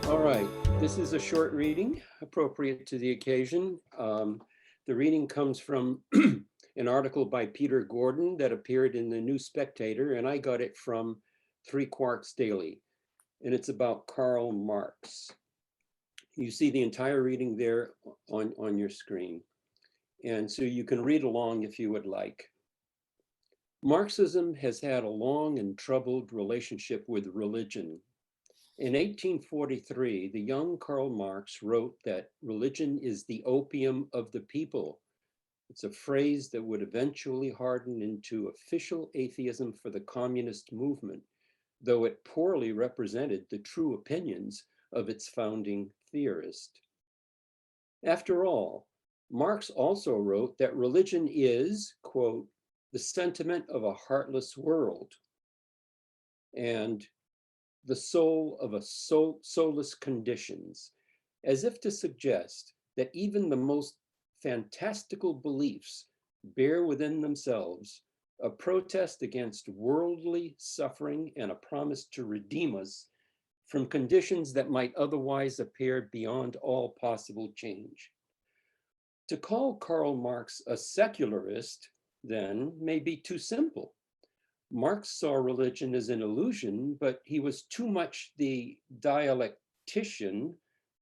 All right, this is a short reading appropriate to the occasion. The reading comes from an article by Peter Gordon that appeared in the New Spectator, and I got it from Three Quarks Daily, and it's about Karl Marx. You see the entire reading there on your screen, and so you can read along if you would like. Marxism has had a long and troubled relationship with religion. In 1843, the young Karl Marx wrote that religion is the opium of the people. It's a phrase that would eventually harden into official atheism for the communist movement, though it poorly represented the true opinions of its founding theorist. After all, Marx also wrote that religion is, quote, the sentiment of a heartless world, and the soul of a soulless conditions, as if to suggest that even the most fantastical beliefs bear within themselves a protest against worldly suffering and a promise to redeem us from conditions that might otherwise appear beyond all possible change. To call Karl Marx a secularist, then, may be too simple. Marx saw religion as an illusion, but he was too much the dialectician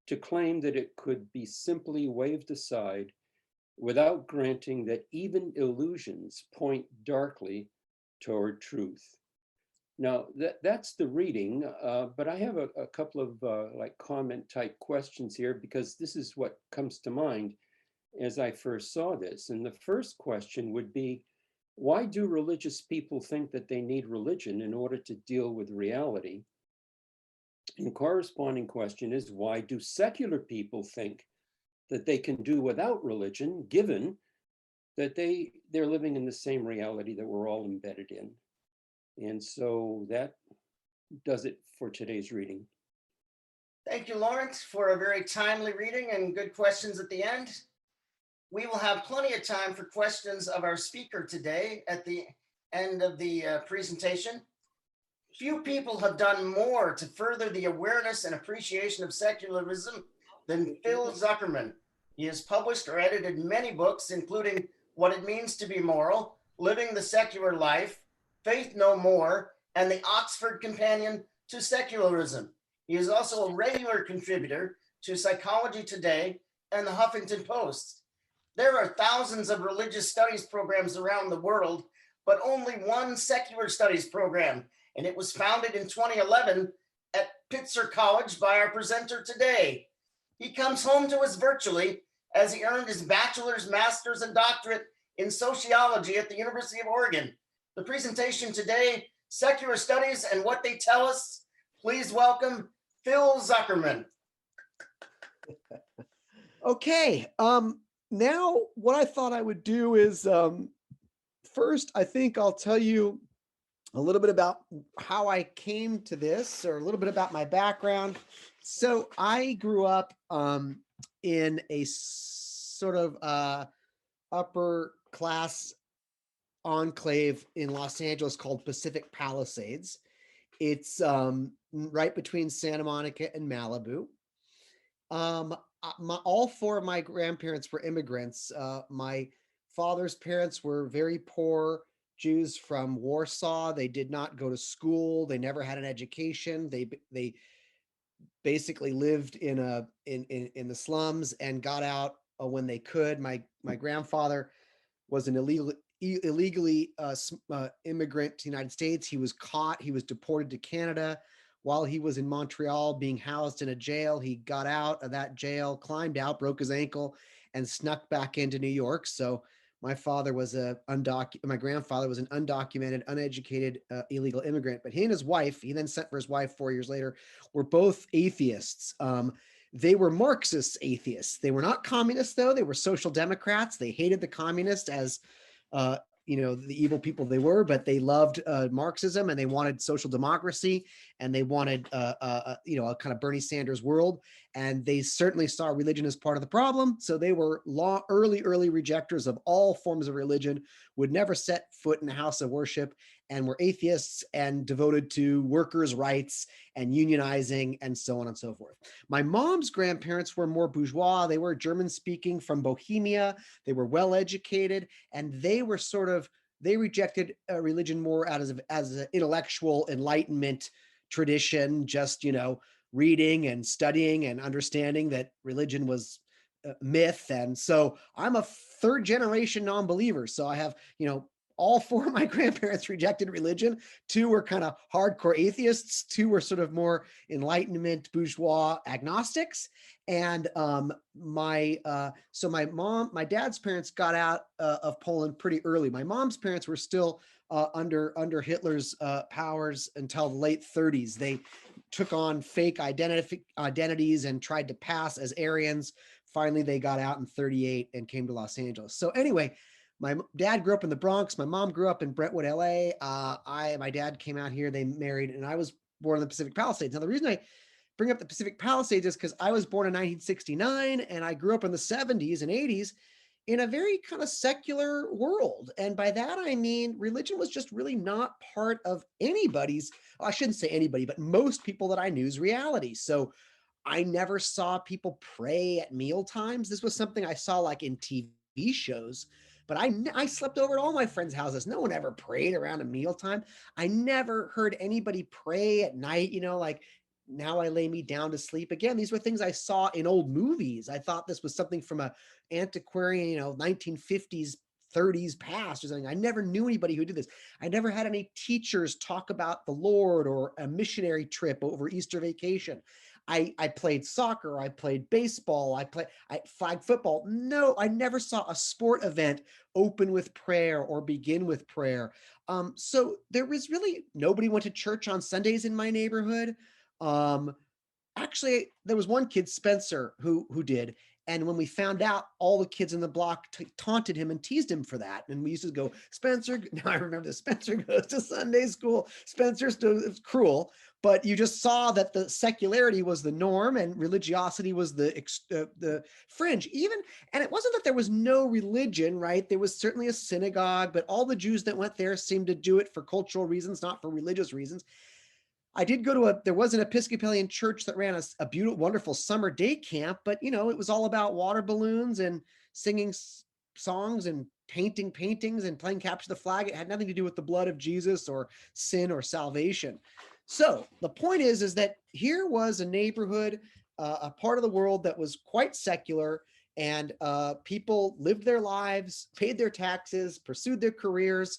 to claim that it could be simply waved aside without granting that even illusions point darkly toward truth. Now, that's the reading, but I have a couple of like comment type questions here because this is what comes to mind as I first saw this. And the first question would be, why do religious people think that they need religion in order to deal with reality? And corresponding question is, why do secular people think that they can do without religion, given that they're living in the same reality that we're all embedded in? And so that does it for today's reading. Thank you, Lawrence, for a very timely reading and good questions at the end. We will have plenty of time for questions of our speaker today at the end of the presentation. Few people have done more to further the awareness and appreciation of secularism than Phil Zuckerman. He has published or edited many books, including What It Means to Be Moral, Living the Secular Life, Faith No More, and the Oxford Companion to Secularism. He is also a regular contributor to Psychology Today and the Huffington Post. There are thousands of religious studies programs around the world, but only one secular studies program, and it was founded in 2011 at Pitzer College by our presenter today. He comes home to us virtually as he earned his bachelor's, master's, and doctorate in sociology at the University of Oregon. The presentation today, Secular Studies and What They Tell Us. Please welcome Phil Zuckerman. Okay. Now, what I thought I would do is, first, I think I'll tell you a little bit about how I came to this, or a little bit about my background. So I grew up in a sort of upper class enclave in Los Angeles called Pacific Palisades. It's right between Santa Monica and Malibu. All four of my grandparents were immigrants. My father's parents were very poor Jews from Warsaw. They did not go to school. They never had an education. They basically lived in the slums and got out when they could. My grandfather was an illegally immigrant to the United States. He was caught. He was deported to Canada. While he was in Montreal being housed in a jail, he got out of that jail, climbed out, broke his ankle, and snuck back into New York. So my father was my grandfather was an undocumented, uneducated, illegal immigrant. But he and his wife, he then sent for his wife 4 years later, were both atheists. They were Marxist atheists. They were not communists, though. They were social democrats. They hated the communists as the evil people they were, but they loved Marxism, and they wanted social democracy, and they wanted a kind of Bernie Sanders world. And they certainly saw religion as part of the problem. So they were early rejectors of all forms of religion, would never set foot in a house of worship, and were atheists and devoted to workers' rights and unionizing and so on and so forth. My mom's grandparents were more bourgeois. They were German speaking from Bohemia. They were well educated, and they were they rejected religion more as an intellectual enlightenment tradition, just, reading and studying and understanding that religion was myth. And so I'm a third generation non-believer. So I have, all four of my grandparents rejected religion. Two were kind of hardcore atheists. Two were sort of more enlightenment bourgeois agnostics. And my dad's parents got out of Poland pretty early. My mom's parents were still under Hitler's powers until the late 30s. They took on fake identities and tried to pass as Aryans. Finally, they got out in 38 and came to Los Angeles. So anyway, my dad grew up in the Bronx. My mom grew up in Brentwood, LA. My dad came out here. They married, and I was born in the Pacific Palisades. Now, the reason I bring up the Pacific Palisades is because I was born in 1969, and I grew up in the 70s and 80s in a very kind of secular world. And by that, I mean, religion was just really not part of anybody's, I shouldn't say anybody, but most people that I knew's reality. So I never saw people pray at meal times. This was something I saw like in TV shows, but I slept over at all my friends' houses. No one ever prayed around a mealtime. I never heard anybody pray at night, like now I lay me down to sleep. Again, these were things I saw in old movies. I thought this was something from a antiquarian, 1950s, 30s past or something. I never knew anybody who did this. I never had any teachers talk about the Lord or a missionary trip over Easter vacation. I played soccer, I played baseball, I flag football. No, I never saw a sport event open with prayer or begin with prayer. So there was really nobody went to church on Sundays in my neighborhood. Um, Actually, there was one kid, Spencer, who did. And when we found out, all the kids in the block taunted him and teased him for that. And we used to go, Spencer. Now I remember this. Spencer goes to Sunday school. Spencer's it's cruel, but you just saw that the secularity was the norm and religiosity was the fringe. Even, and it wasn't that there was no religion, right? There was certainly a synagogue, but all the Jews that went there seemed to do it for cultural reasons, not for religious reasons. I did go to there was an Episcopalian church that ran a beautiful, wonderful summer day camp, but it was all about water balloons and singing songs and painting paintings and playing capture the flag. It had nothing to do with the blood of Jesus or sin or salvation. So the point is that here was a neighborhood, a part of the world that was quite secular, and people lived their lives, paid their taxes, pursued their careers,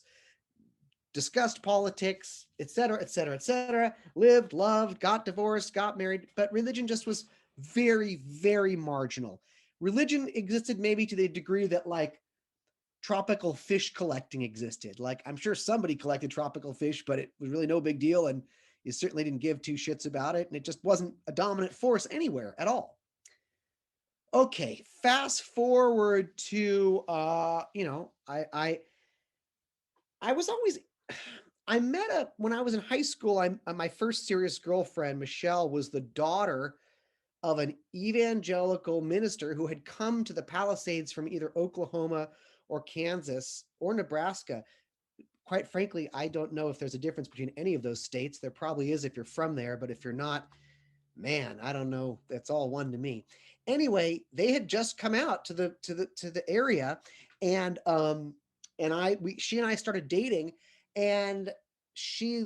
discussed politics, et cetera, et cetera, et cetera, lived, loved, got divorced, got married, but religion just was very, very marginal. Religion existed maybe to the degree that like tropical fish collecting existed. Like I'm sure somebody collected tropical fish, but it was really no big deal. And you certainly didn't give two shits about it. And it just wasn't a dominant force anywhere at all. Okay, fast forward to, I was always, I met when I was in high school, my first serious girlfriend, Michelle, was the daughter of an evangelical minister who had come to the Palisades from either Oklahoma or Kansas or Nebraska. Quite frankly, I don't know if there's a difference between any of those states. There probably is if you're from there, but if you're not, man, I don't know. That's all one to me. Anyway, they had just come out to the area, and she and I started dating, and she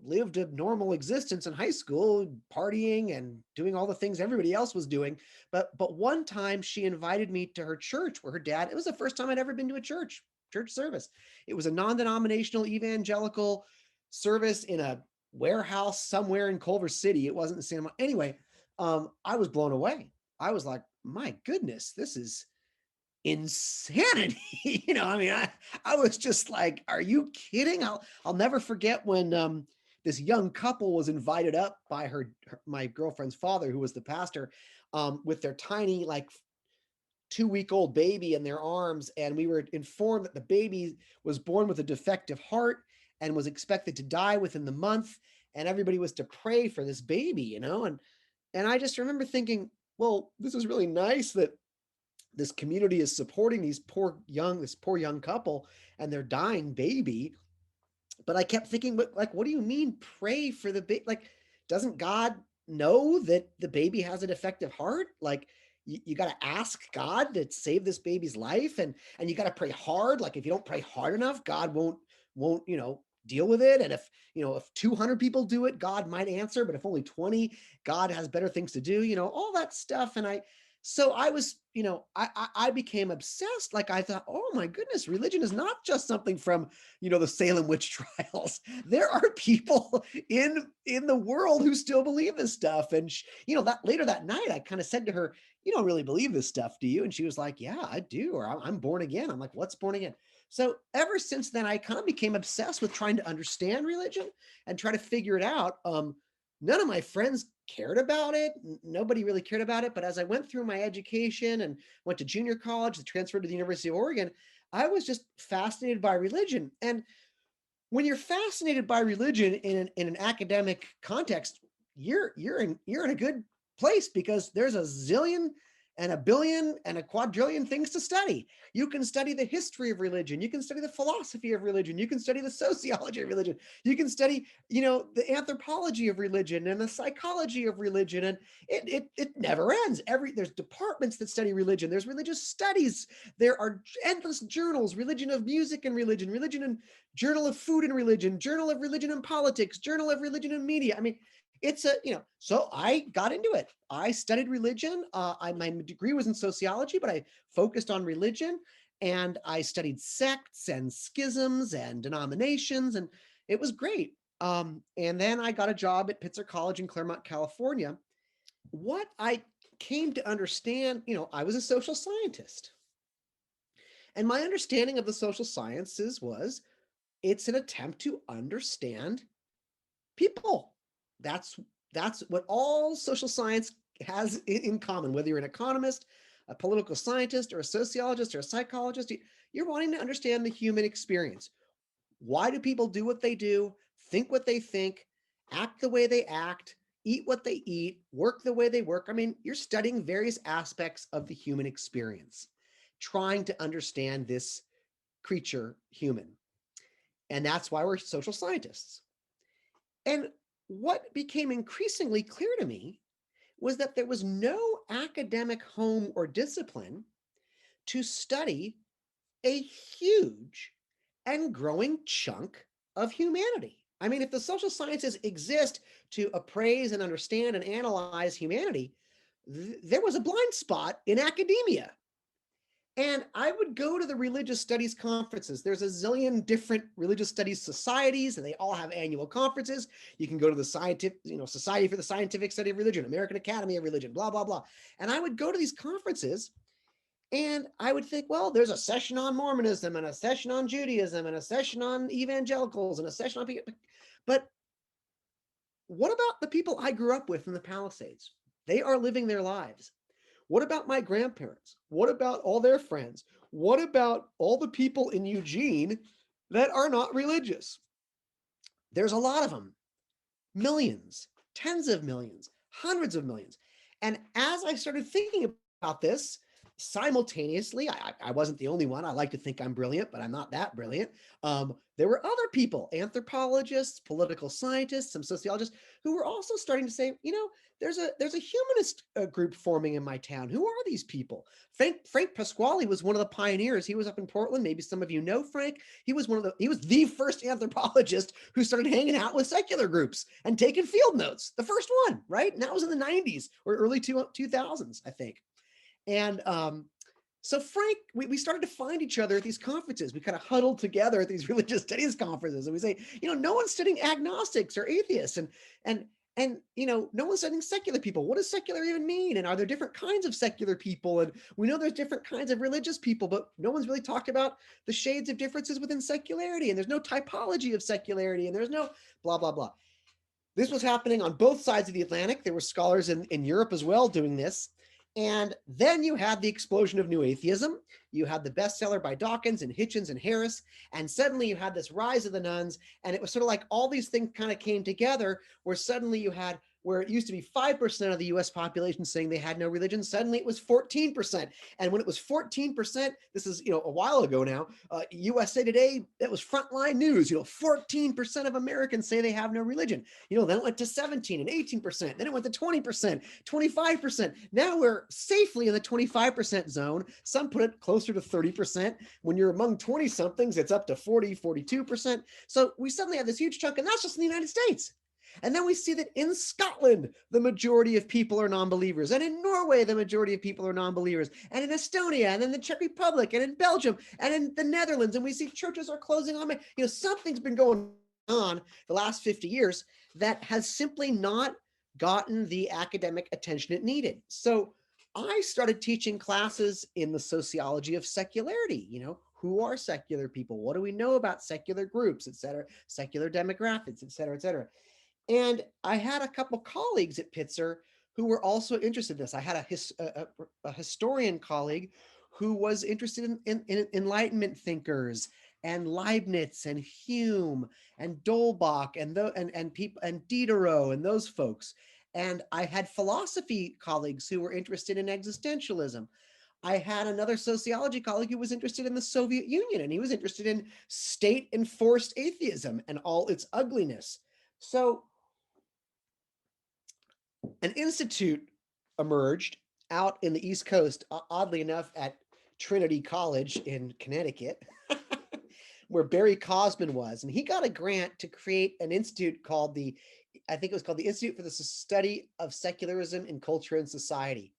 lived a normal existence in high school, partying and doing all the things everybody else was doing. But one time she invited me to her church where her dad, it was the first time I'd ever been to a church service. It was a non-denominational evangelical service in a warehouse somewhere in Culver City. It wasn't the same. Anyway, I was blown away. I was like, my goodness, this is insanity. I was just like, are you kidding? I'll never forget when this young couple was invited up by my girlfriend's father, who was the pastor, with their tiny, like 2-week-old baby in their arms. And we were informed that the baby was born with a defective heart and was expected to die within the month. And everybody was to pray for this baby, and I just remember thinking, well, this is really nice that this community is supporting this poor young couple and their dying baby. But I kept thinking, like, what do you mean pray for the baby? Like, doesn't God know that the baby has a defective heart? Like, you got to ask God to save this baby's life, and you got to pray hard. Like, if you don't pray hard enough, God won't deal with it. And if 200 people do it, God might answer. But if only 20, God has better things to do. All that stuff. And I was, I became obsessed. Like, I thought, oh my goodness, religion is not just something from, the Salem witch trials. There are people in the world who still believe this stuff. And that later that night, I kind of said to her, you don't really believe this stuff, do you? And she was like, yeah, I do. Or I'm born again. I'm like, what's born again? So ever since then, I kind of became obsessed with trying to understand religion and try to figure it out. None of my friends cared about it. Nobody really cared about it. But as I went through my education and went to junior college, transferred to the University of Oregon, I was just fascinated by religion. And when you're fascinated by religion in an academic context, you're in a good place, because there's a zillion and a billion and a quadrillion things to study. You can study the history of religion. You can study the philosophy of religion. You can study the sociology of religion. You can study, the anthropology of religion and the psychology of religion. And it never ends. There's departments that study religion. There's religious studies. There are endless journals, religion of music and religion and journal of food and religion, journal of religion and politics, journal of religion and media. I mean, it's so I got into it. I studied religion. My degree was in sociology, but I focused on religion, and I studied sects and schisms and denominations, and it was great. And then I got a job at Pitzer College in Claremont, California. What I came to understand, I was a social scientist. And my understanding of the social sciences was it's an attempt to understand people. That's what all social science has in common, whether you're an economist, a political scientist, or a sociologist, or a psychologist. You're wanting to understand the human experience. Why do people do what they do, think what they think, act the way they act, eat what they eat, work the way they work? I mean, you're studying various aspects of the human experience, trying to understand this creature, human. And that's why we're social scientists. And what became increasingly clear to me was that there was no academic home or discipline to study a huge and growing chunk of humanity. I mean, if the social sciences exist to appraise and understand and analyze humanity, there was a blind spot in academia. And I would go to the religious studies conferences. There's a zillion different religious studies societies, and they all have annual conferences. You can go to the Society for the Scientific Study of Religion, American Academy of Religion, blah, blah, blah. And I would go to these conferences, and I would think, well, there's a session on Mormonism and a session on Judaism and a session on evangelicals and a session on people. But what about the people I grew up with in the Palisades? They are living their lives. What about my grandparents? What about all their friends? What about all the people in Eugene that are not religious? There's a lot of them. Millions, tens of millions, hundreds of millions. And as I started thinking about this, simultaneously, I wasn't the only one. I like to think I'm brilliant, but I'm not that brilliant. There were other people, anthropologists, political scientists, some sociologists, who were also starting to say, there's a humanist group forming in my town. Who are these people? Frank Pasquale was one of the pioneers. He was up in Portland. Maybe some of you know Frank. He was the first anthropologist who started hanging out with secular groups and taking field notes. The first one, right? And that was in the 90s or early 2000s, I think. And so Frank, we started to find each other at these conferences. We kind of huddled together at these religious studies conferences, and we say, no one's studying agnostics or atheists, and no one's studying secular people. What does secular even mean? And are there different kinds of secular people? And we know there's different kinds of religious people, but no one's really talked about the shades of differences within secularity. And there's no typology of secularity, and there's no blah, blah, blah. This was happening on both sides of the Atlantic. There were scholars in Europe as well doing this. And then you had the explosion of new atheism. You had the bestseller by Dawkins and Hitchens and Harris. And suddenly you had this rise of the nuns. And it was sort of like all these things kind of came together, where suddenly you had where it used to be 5% of the US population saying they had no religion, suddenly it was 14%. And when it was 14%, this is, a while ago now, USA Today, that was frontline news, 14% of Americans say they have no religion. Then it went to 17 and 18%, then it went to 20%, 25%. Now we're safely in the 25% zone. Some put it closer to 30%. When you're among 20 somethings, it's up to 40, 42%. So we suddenly have this huge chunk, and that's just in the United States. And then we see that in Scotland, the majority of people are non-believers. And in Norway, the majority of people are non-believers. And in Estonia, and in the Czech Republic, and in Belgium, and in the Netherlands. And we see churches are closing on. Something's been going on the last 50 years that has simply not gotten the academic attention it needed. So I started teaching classes in the sociology of secularity. Who are secular people? What do we know about secular groups, et cetera, secular demographics, et cetera, et cetera. And I had a couple colleagues at Pitzer who were also interested in this. I had a historian colleague who was interested in Enlightenment thinkers and Leibniz and Hume and Dolbach and people and Diderot and those folks. And I had philosophy colleagues who were interested in existentialism. I had another sociology colleague who was interested in the Soviet Union, and he was interested in state-enforced atheism and all its ugliness. So an institute emerged out in the East Coast, oddly enough, at Trinity College in Connecticut, where Barry Cosman was. And he got a grant to create an institute called I think it was called the Institute for the Study of Secularism in Culture and Society.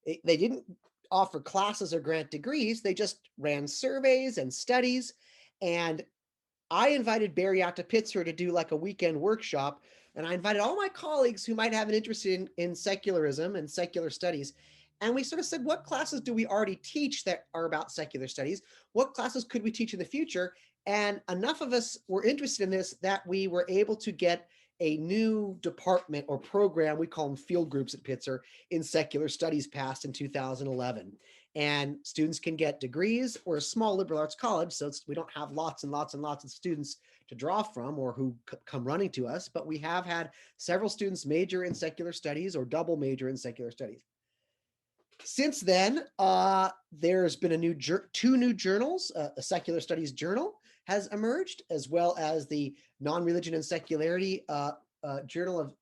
They didn't offer classes or grant degrees. They just ran surveys and studies. And I invited Barry out to Pitzer to do like a weekend workshop. And I invited all my colleagues who might have an interest in secularism and secular studies. And we sort of said, what classes do we already teach that are about secular studies? What classes could we teach in the future? And enough of us were interested in this that we were able to get a new department or program, we call them field groups at Pitzer, in secular studies passed in 2011. And students can get degrees. We're a small liberal arts college, so we don't have lots and lots and lots of students to draw from or who come running to us, but we have had several students major in secular studies or double major in secular studies. Since then, there's been two new journals. A secular studies journal has emerged, as well as the non-religion and secularity journal of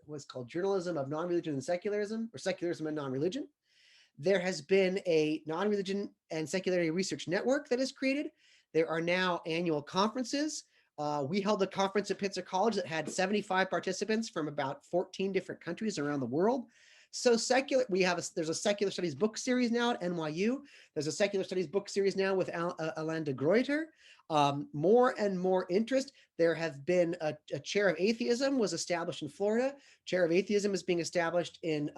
what's called Journalism of Non-Religion and Secularism, or Secularism and Non-Religion. There has been a non-religion and secularity research network that is created. There are now annual conferences. We held a conference at Pitzer College that had 75 participants from about 14 different countries around the world. So there's a secular studies book series now at NYU. There's a secular studies book series now with Alain de Gruyter. More and more interest. There have been a chair of atheism was established in Florida. Chair of atheism is being established in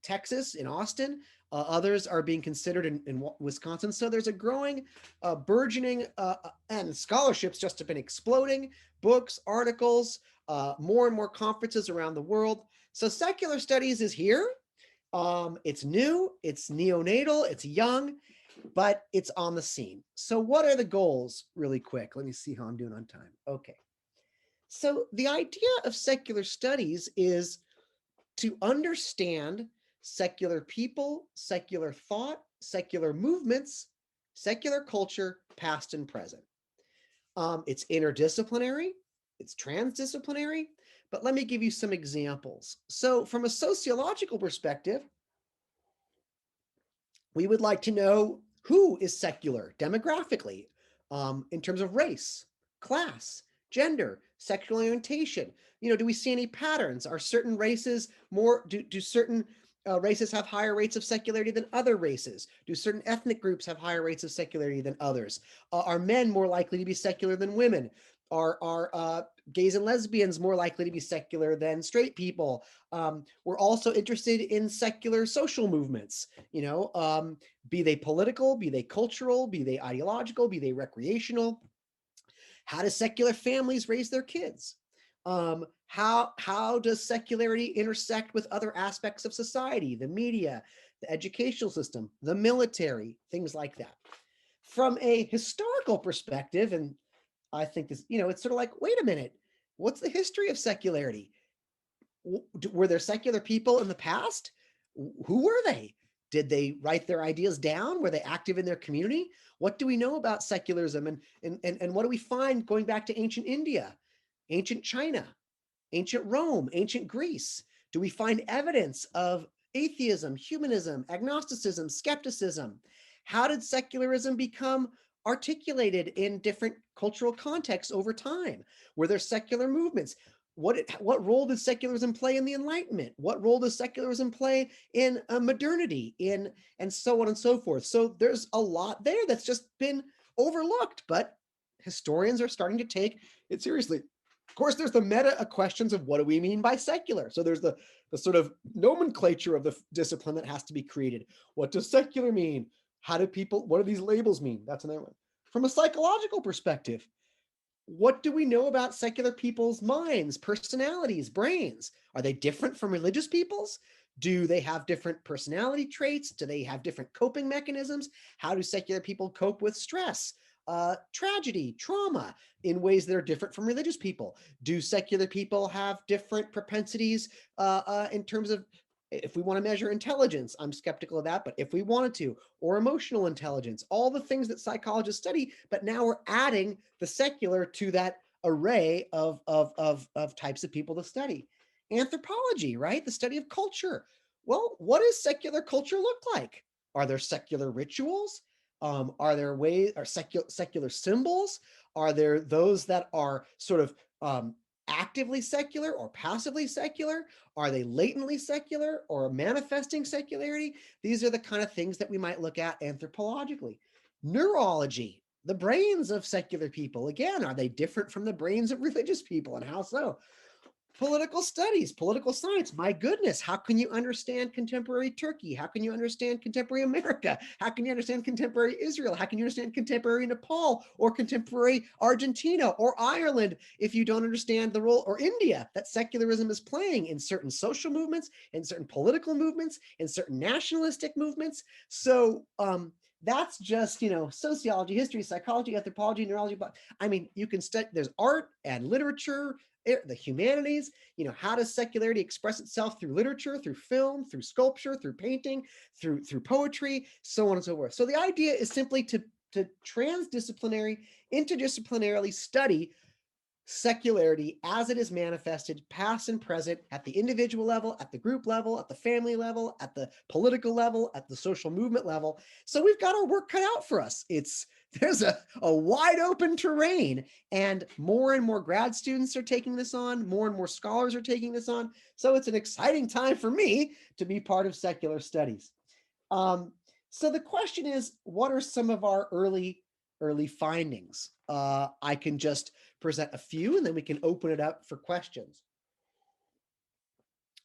Texas, in Austin. Others are being considered in Wisconsin. So there's a growing, burgeoning, and scholarships just have been exploding, books, articles, more and more conferences around the world. So secular studies is here. It's new, it's neonatal, it's young, but it's on the scene. So what are the goals really quick? Let me see how I'm doing on time. Okay. So the idea of secular studies is to understand secular people, secular thought, secular movements, secular culture, past and present. It's interdisciplinary, it's transdisciplinary, but let me give you some examples. So from a sociological perspective, we would like to know who is secular demographically, in terms of race, class, gender, sexual orientation. Do we see any patterns? Are certain races do certain races have higher rates of secularity than other races? Do certain ethnic groups have higher rates of secularity than others? Are men more likely to be secular than women? Are gays and lesbians more likely to be secular than straight people? We're also interested in secular social movements, be they political, be they cultural, be they ideological, be they recreational. How do secular families raise their kids? How does secularity intersect with other aspects of society, the media, the educational system, the military, things like that? From a historical perspective, and I think this, it's sort of like, wait a minute, What's the history of secularity? Were there secular people in the past? Who were they? Did they write their ideas down? Were they active in their community? What do we know about secularism? And what do we find going back to ancient India, ancient China, ancient Rome, ancient Greece? Do we find evidence of atheism, humanism, agnosticism, skepticism? How did secularism become articulated in different cultural contexts over time? Were there secular movements? What role did secularism play in the Enlightenment? What role does secularism play in modernity, and so on and so forth? So there's a lot there that's just been overlooked, but historians are starting to take it seriously. Of course, there's the meta questions of what do we mean by secular? So there's the sort of nomenclature of the discipline that has to be created. What does secular mean? What do these labels mean? That's another one. From a psychological perspective, what do we know about secular people's minds, personalities, brains? Are they different from religious people's? Do they have different personality traits? Do they have different coping mechanisms? How do secular people cope with stress, tragedy, trauma in ways that are different from religious people? Do secular people have different propensities in terms of, if we want to measure intelligence? I'm skeptical of that, but if we wanted to, or emotional intelligence, all the things that psychologists study, but now we're adding the secular to that array of types of people to study. Anthropology, right? The study of culture. Well, what does secular culture look like? Are there secular rituals? Are there secular symbols? Are there those that are sort of actively secular or passively secular? Are they latently secular or manifesting secularity? These are the kind of things that we might look at anthropologically. Neurology, the brains of secular people. Again, are they different from the brains of religious people, and how so? Political studies, political science. My goodness, how can you understand contemporary Turkey? How can you understand contemporary America? How can you understand contemporary Israel? How can you understand contemporary Nepal or contemporary Argentina or Ireland if you don't understand the role, or India, that secularism is playing in certain social movements, in certain political movements, in certain nationalistic movements? So that's just, sociology, history, psychology, anthropology, neurology. But I mean, you can study, there's art and literature, the humanities. How does secularity express itself through literature, through film, through sculpture, through painting, through poetry, so on and so forth. So the idea is simply to transdisciplinary, interdisciplinarily study secularity as it is manifested, past and present, at the individual level, at the group level, at the family level, at the political level, at the social movement level. So we've got our work cut out for us. There's a wide open terrain, and more grad students are taking this on, more and more scholars are taking this on. So it's an exciting time for me to be part of secular studies. So the question is, what are some of our early findings? I can just present a few, and then we can open it up for questions.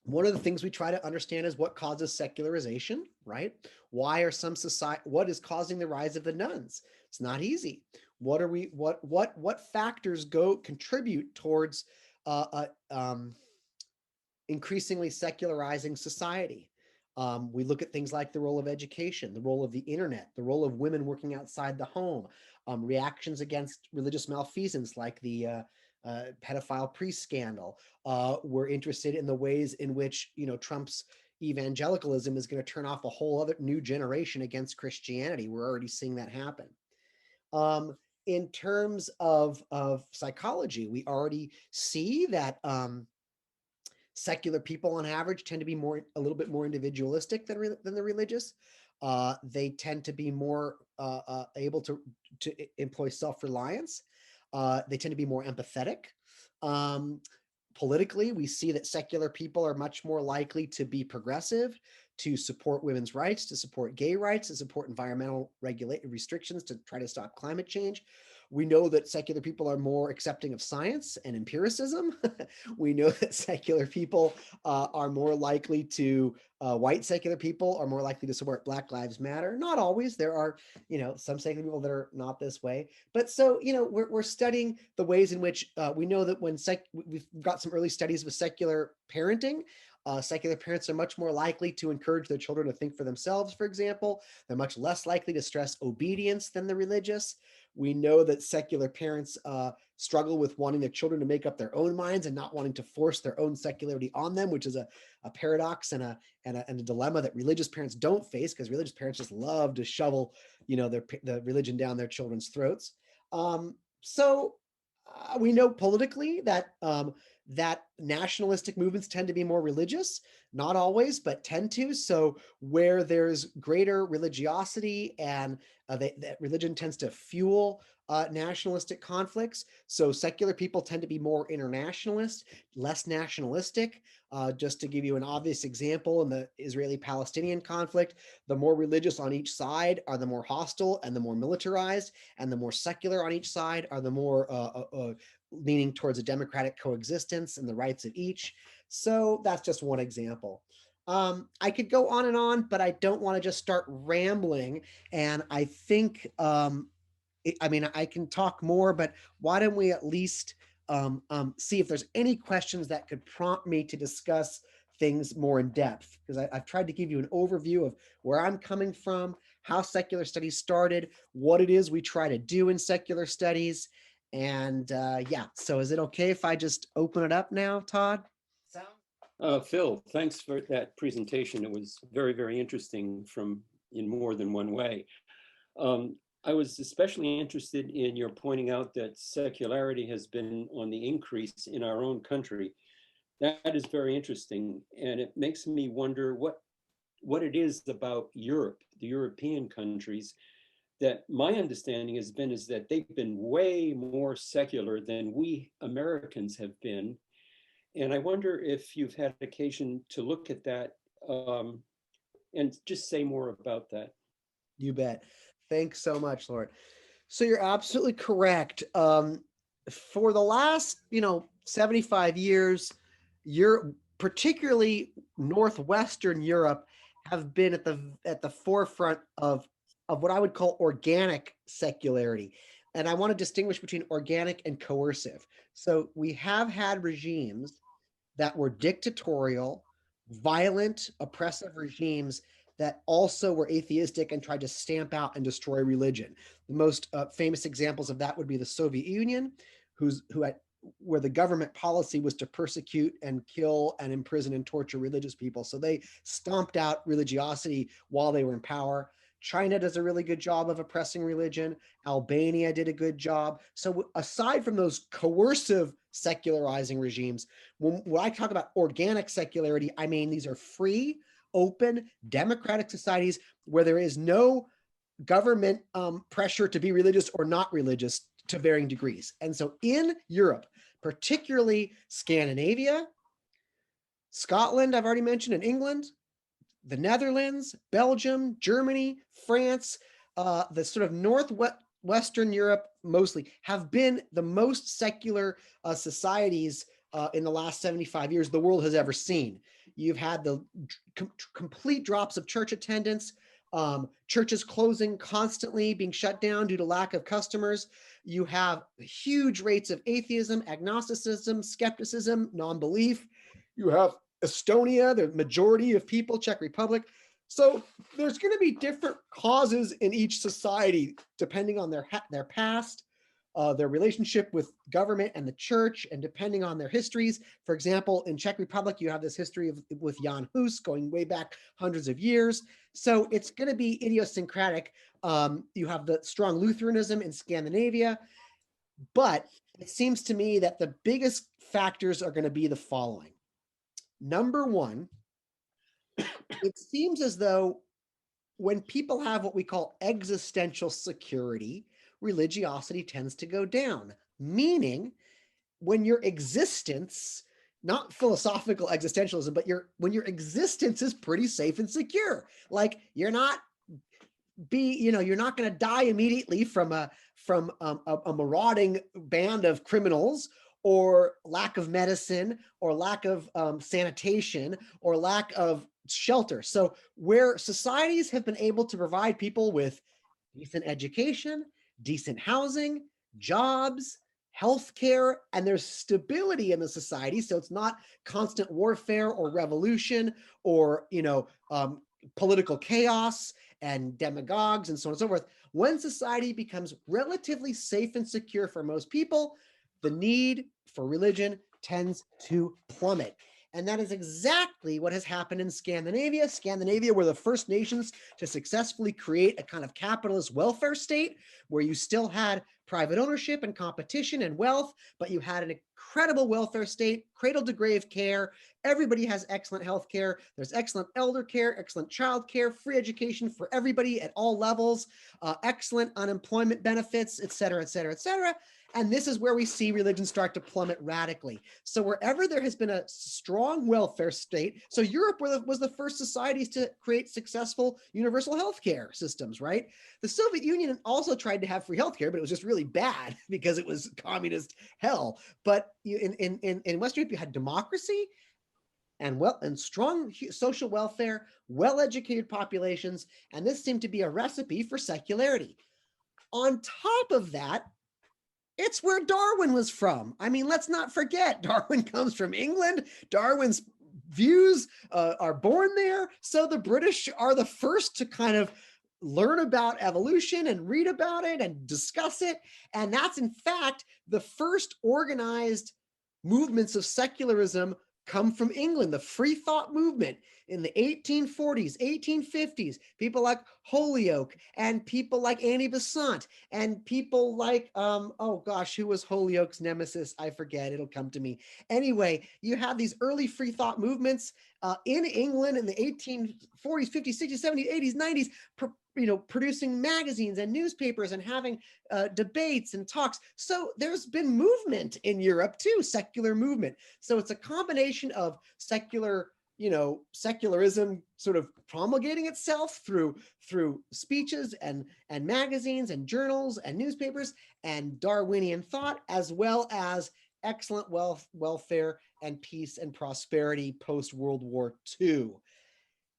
One of the things we try to understand is what causes secularization, right? What is causing the rise of the nuns? It's not easy. What factors contribute towards increasingly secularizing society? We look at things like the role of education, the role of the internet, the role of women working outside the home, reactions against religious malfeasance like the pedophile priest scandal. We're interested in the ways in which Trump's evangelicalism is going to turn off a whole other new generation against Christianity. We're already seeing that happen. In terms of psychology, we already see that secular people on average tend to be a little bit more individualistic than the religious. They tend to be more able to employ self-reliance. They tend to be more empathetic. Politically, we see that secular people are much more likely to be progressive, to support women's rights, to support gay rights, to support environmental restrictions to try to stop climate change. We know that secular people are more accepting of science and empiricism. We know that secular people are more likely to, white secular people are more likely to support Black Lives Matter. Not always. There are, some secular people that are not this way. But so, we're studying the ways in which we know that when we've got some early studies with secular parenting. Secular parents are much more likely to encourage their children to think for themselves, for example. They're much less likely to stress obedience than the religious. We know that secular parents struggle with wanting their children to make up their own minds and not wanting to force their own secularity on them, which is a paradox and a dilemma that religious parents don't face, because religious parents just love to shovel, the religion down their children's throats. So we know politically that that nationalistic movements tend to be more religious, not always, but tend to. So where there's greater religiosity and that religion tends to fuel nationalistic conflicts. So secular people tend to be more internationalist, less nationalistic. Just to give you an obvious example, in the Israeli-Palestinian conflict, the more religious on each side are the more hostile and the more militarized, and the more secular on each side are the more leaning towards a democratic coexistence and the rights of each. So that's just one example. I could go on, but I don't want to just start rambling. And I think, I can talk more, but why don't we at least see if there's any questions that could prompt me to discuss things more in depth? Because I've tried to give you an overview of where I'm coming from, how secular studies started, what it is we try to do in secular studies. And yeah, so is it okay if I just open it up now, Todd? Phil, thanks for that presentation. It was very, very interesting in more than one way. I was especially interested in your pointing out that secularity has been on the increase in our own country. That is very interesting, and it makes me wonder what it is about Europe, the European countries, that my understanding has been is that they've been way more secular than we Americans have been. And I wonder if you've had occasion to look at that and just say more about that. You bet. Thanks so much, Lord. So you're absolutely correct. For the last, 75 years, particularly Northwestern Europe, have been at the forefront of what I would call organic secularity. And I want to distinguish between organic and coercive. So we have had regimes that were dictatorial, violent, oppressive regimes that also were atheistic and tried to stamp out and destroy religion. The most famous examples of that would be the Soviet Union, where the government policy was to persecute and kill and imprison and torture religious people. So they stomped out religiosity while they were in power. China does a really good job of oppressing religion. Albania did a good job. So aside from those coercive secularizing regimes, when I talk about organic secularity, I mean these are free, open, democratic societies where there is no government pressure to be religious or not religious to varying degrees. And so in Europe, particularly Scandinavia, Scotland, I've already mentioned, and England, the Netherlands, Belgium, Germany, France, the sort of Northwestern Europe mostly have been the most secular societies in the last 75 years the world has ever seen. You've had the complete drops of church attendance, churches closing constantly, being shut down due to lack of customers. You have huge rates of atheism, agnosticism, skepticism, non-belief. You have Estonia, the majority of people, Czech Republic. So there's going to be different causes in each society depending on their past, their relationship with government and the church, and depending on their histories. For example, in Czech Republic, you have this history with Jan Hus going way back hundreds of years. So it's going to be idiosyncratic. You have the strong Lutheranism in Scandinavia, but it seems to me that the biggest factors are going to be the following. Number one, it seems as though when people have what we call existential security, religiosity tends to go down. Meaning, when your existence, not philosophical existentialism, but when your existence is pretty safe and secure, like you're not going to die immediately from a marauding band of criminals, or lack of medicine, or lack of sanitation, or lack of shelter. So where societies have been able to provide people with decent education, decent housing, jobs, healthcare, and there's stability in the society, so it's not constant warfare or revolution or political chaos and demagogues and so on and so forth. When society becomes relatively safe and secure for most people, the need for religion tends to plummet. And that is exactly what has happened in Scandinavia. Scandinavia were the first nations to successfully create a kind of capitalist welfare state where you still had private ownership and competition and wealth, but you had an incredible welfare state, cradle to grave care. Everybody has excellent health care. There's excellent elder care, excellent child care, free education for everybody at all levels, excellent unemployment benefits, et cetera, et cetera, et cetera. And this is where we see religion start to plummet radically. So wherever there has been a strong welfare state, so Europe was the first societies to create successful universal healthcare systems, right? The Soviet Union also tried to have free healthcare, but it was just really bad because it was communist hell. But in Western Europe, you had democracy and strong social welfare, well-educated populations, and this seemed to be a recipe for secularity. On top of that, it's where Darwin was from. I mean, let's not forget, Darwin comes from England. Darwin's views are born there. So the British are the first to kind of learn about evolution and read about it and discuss it. And that's, in fact, the first organized movements of secularism come from England, the free thought movement in the 1840s, 1850s, people like Holyoake and people like Annie Besant and people like, oh gosh, who was Holyoake's nemesis? I forget, it'll come to me. Anyway, you have these early free thought movements in England in the 1840s, 50s, 60s, 70s, 80s, 90s, producing magazines and newspapers and having debates and talks. So there's been movement in Europe too, secular movement. So it's a combination of secularism sort of promulgating itself through speeches and magazines and journals and newspapers and Darwinian thought, as well as excellent welfare and peace and prosperity post World War II.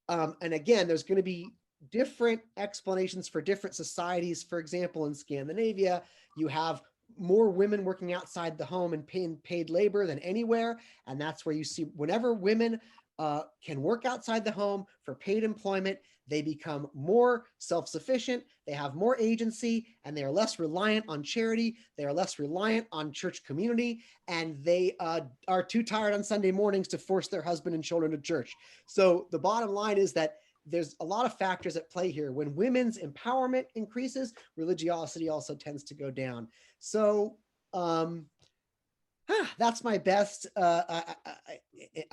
And again, there's going to be different explanations for different societies. For example, in Scandinavia, you have more women working outside the home and paid labor than anywhere. And that's where you see whenever women can work outside the home for paid employment, they become more self-sufficient, they have more agency, and they are less reliant on charity, they are less reliant on church community, and they are too tired on Sunday mornings to force their husband and children to church. So the bottom line is that there's a lot of factors at play here. When women's empowerment increases, religiosity also tends to go down. So that's my best. I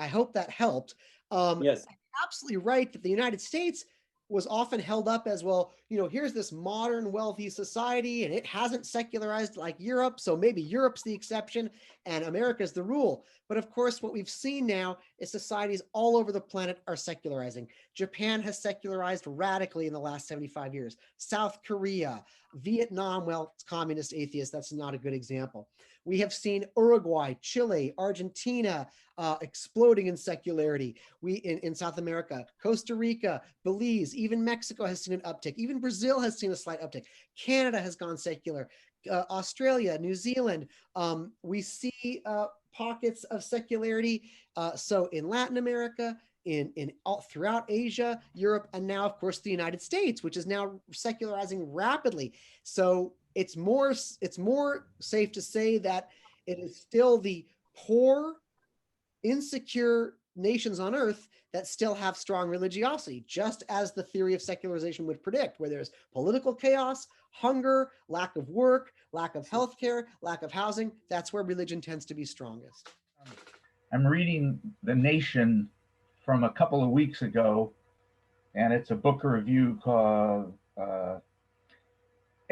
hope that helped. Yes. Absolutely right that the United States was often held up as, well, here's this modern wealthy society and it hasn't secularized like Europe, so maybe Europe's the exception and America's the rule. But of course, what we've seen now is societies all over the planet are secularizing. Japan has secularized radically in the last 75 years. South Korea, Vietnam, well, it's communist atheist, that's not a good example. We have seen Uruguay, Chile, Argentina exploding in secularity. In South America, Costa Rica, Belize, even Mexico has seen an uptick. Even Brazil has seen a slight uptick. Canada has gone secular. Australia, New Zealand, we see pockets of secularity. So in Latin America, in all throughout Asia, Europe, and now, of course, the United States, which is now secularizing rapidly. So it's more safe to say that it is still the poor, insecure nations on earth that still have strong religiosity, just as the theory of secularization would predict, where there's political chaos, hunger, lack of work, lack of healthcare, lack of housing. That's where religion tends to be strongest. I'm reading The Nation from a couple of weeks ago, and it's a book review called, and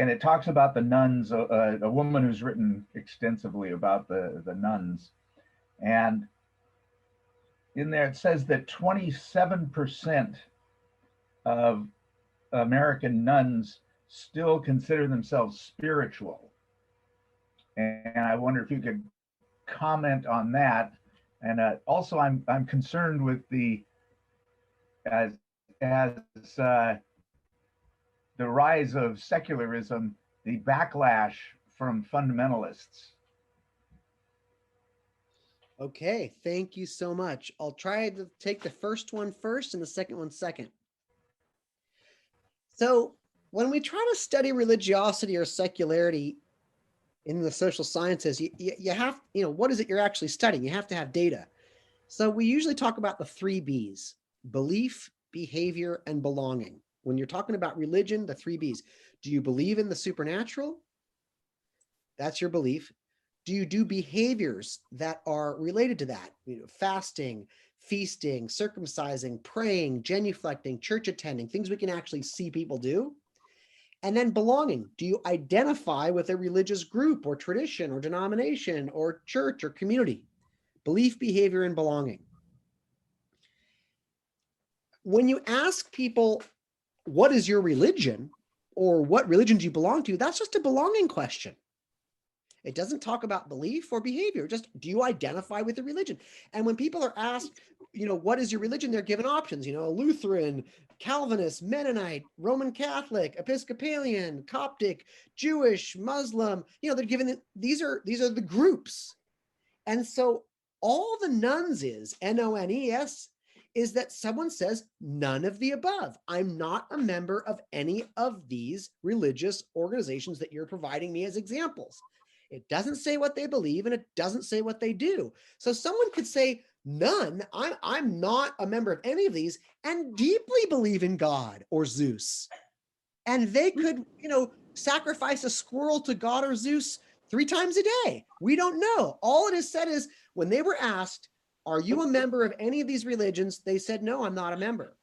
it talks about the nuns, a woman who's written extensively about the nuns. And in there, it says that 27% of American nuns still consider themselves spiritual. And I wonder if you could comment on that. And also, I'm concerned with as the rise of secularism, the backlash from fundamentalists. Okay, thank you so much. I'll try to take the first one first and the second one second. So when we try to study religiosity or secularity in the social sciences, you have, what is it you're actually studying? You have to have data. So we usually talk about the 3 B's: belief, behavior, and belonging. When you're talking about religion, the 3 B's. Do you believe in the supernatural? That's your belief. Do you do behaviors that are related to that? Fasting, feasting, circumcising, praying, genuflecting, church attending, things we can actually see people do. And then belonging. Do you identify with a religious group or tradition or denomination or church or community? Belief, behavior, and belonging. When you ask people, what is your religion, or what religion do you belong to? That's just a belonging question. It doesn't talk about belief or behavior. Just, do you identify with the religion? And when people are asked, what is your religion? They're given options, Lutheran, Calvinist, Mennonite, Roman Catholic, Episcopalian, Coptic, Jewish, Muslim. They're given, these are the groups. And so all the nuns is, N-O-N-E-S, is that someone says none of the above. I'm not a member of any of these religious organizations that you're providing me as examples. It doesn't say what they believe, and it doesn't say what they do. So someone could say, none, I'm not a member of any of these, and deeply believe in God or Zeus. And they could, sacrifice a squirrel to God or Zeus 3 times a day. We don't know. All it is said is, when they were asked, are you a member of any of these religions? They said, no, I'm not a member.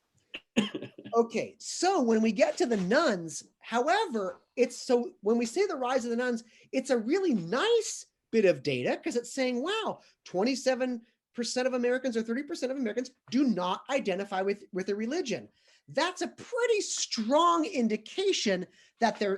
Okay, so when we get to the nuns, however, when we say the rise of the nuns, it's a really nice bit of data because it's saying, wow, 27% of Americans or 30% of Americans do not identify with a religion. That's a pretty strong indication that they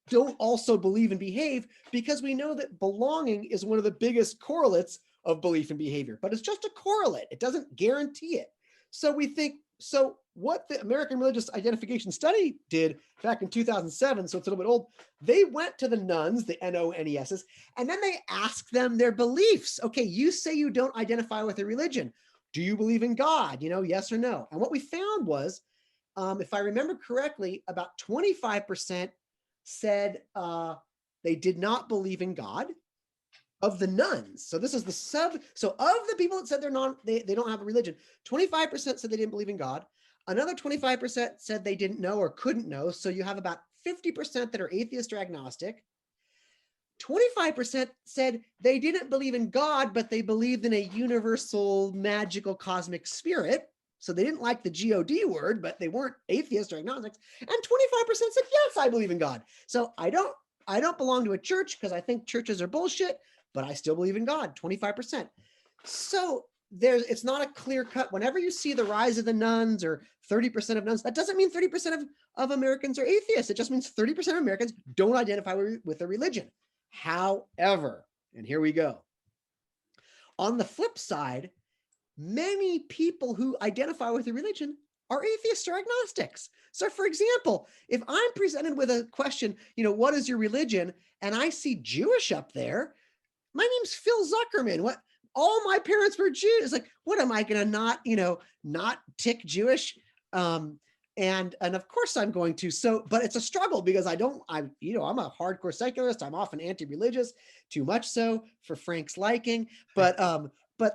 don't also believe and behave, because we know that belonging is one of the biggest correlates of belief and behavior, but it's just a correlate. It doesn't guarantee it. So we think, so what the American Religious Identification Study did back in 2007, so it's a little bit old, they went to the nuns, the N-O-N-E-S's, and then they asked them their beliefs. Okay, you say you don't identify with a religion. Do you believe in God? Yes or no? And what we found was, if I remember correctly, about 25% said they did not believe in God of the nuns. So this is so of the people that said they don't have a religion, 25% said they didn't believe in God. Another 25% said they didn't know or couldn't know. So you have about 50% that are atheist or agnostic. 25% said they didn't believe in God, but they believed in a universal, magical, cosmic spirit. So they didn't like the God word, but they weren't atheists or agnostics. And 25% said, yes, I believe in God. So I don't belong to a church because I think churches are bullshit, but I still believe in God, 25%. So it's not a clear cut. Whenever you see the rise of the nuns or 30% of nuns, that doesn't mean 30% of Americans are atheists. It just means 30% of Americans don't identify with a religion. However, and here we go. On the flip side, many people who identify with a religion are atheists or agnostics. So for example, if I'm presented with a question, what is your religion? And I see Jewish up there, my name's Phil Zuckerman. What? All my parents were Jews. Like, what am I going to not tick Jewish? And of course I'm going to. So, but it's a struggle because I'm a hardcore secularist. I'm often anti-religious, too much so for Frank's liking. But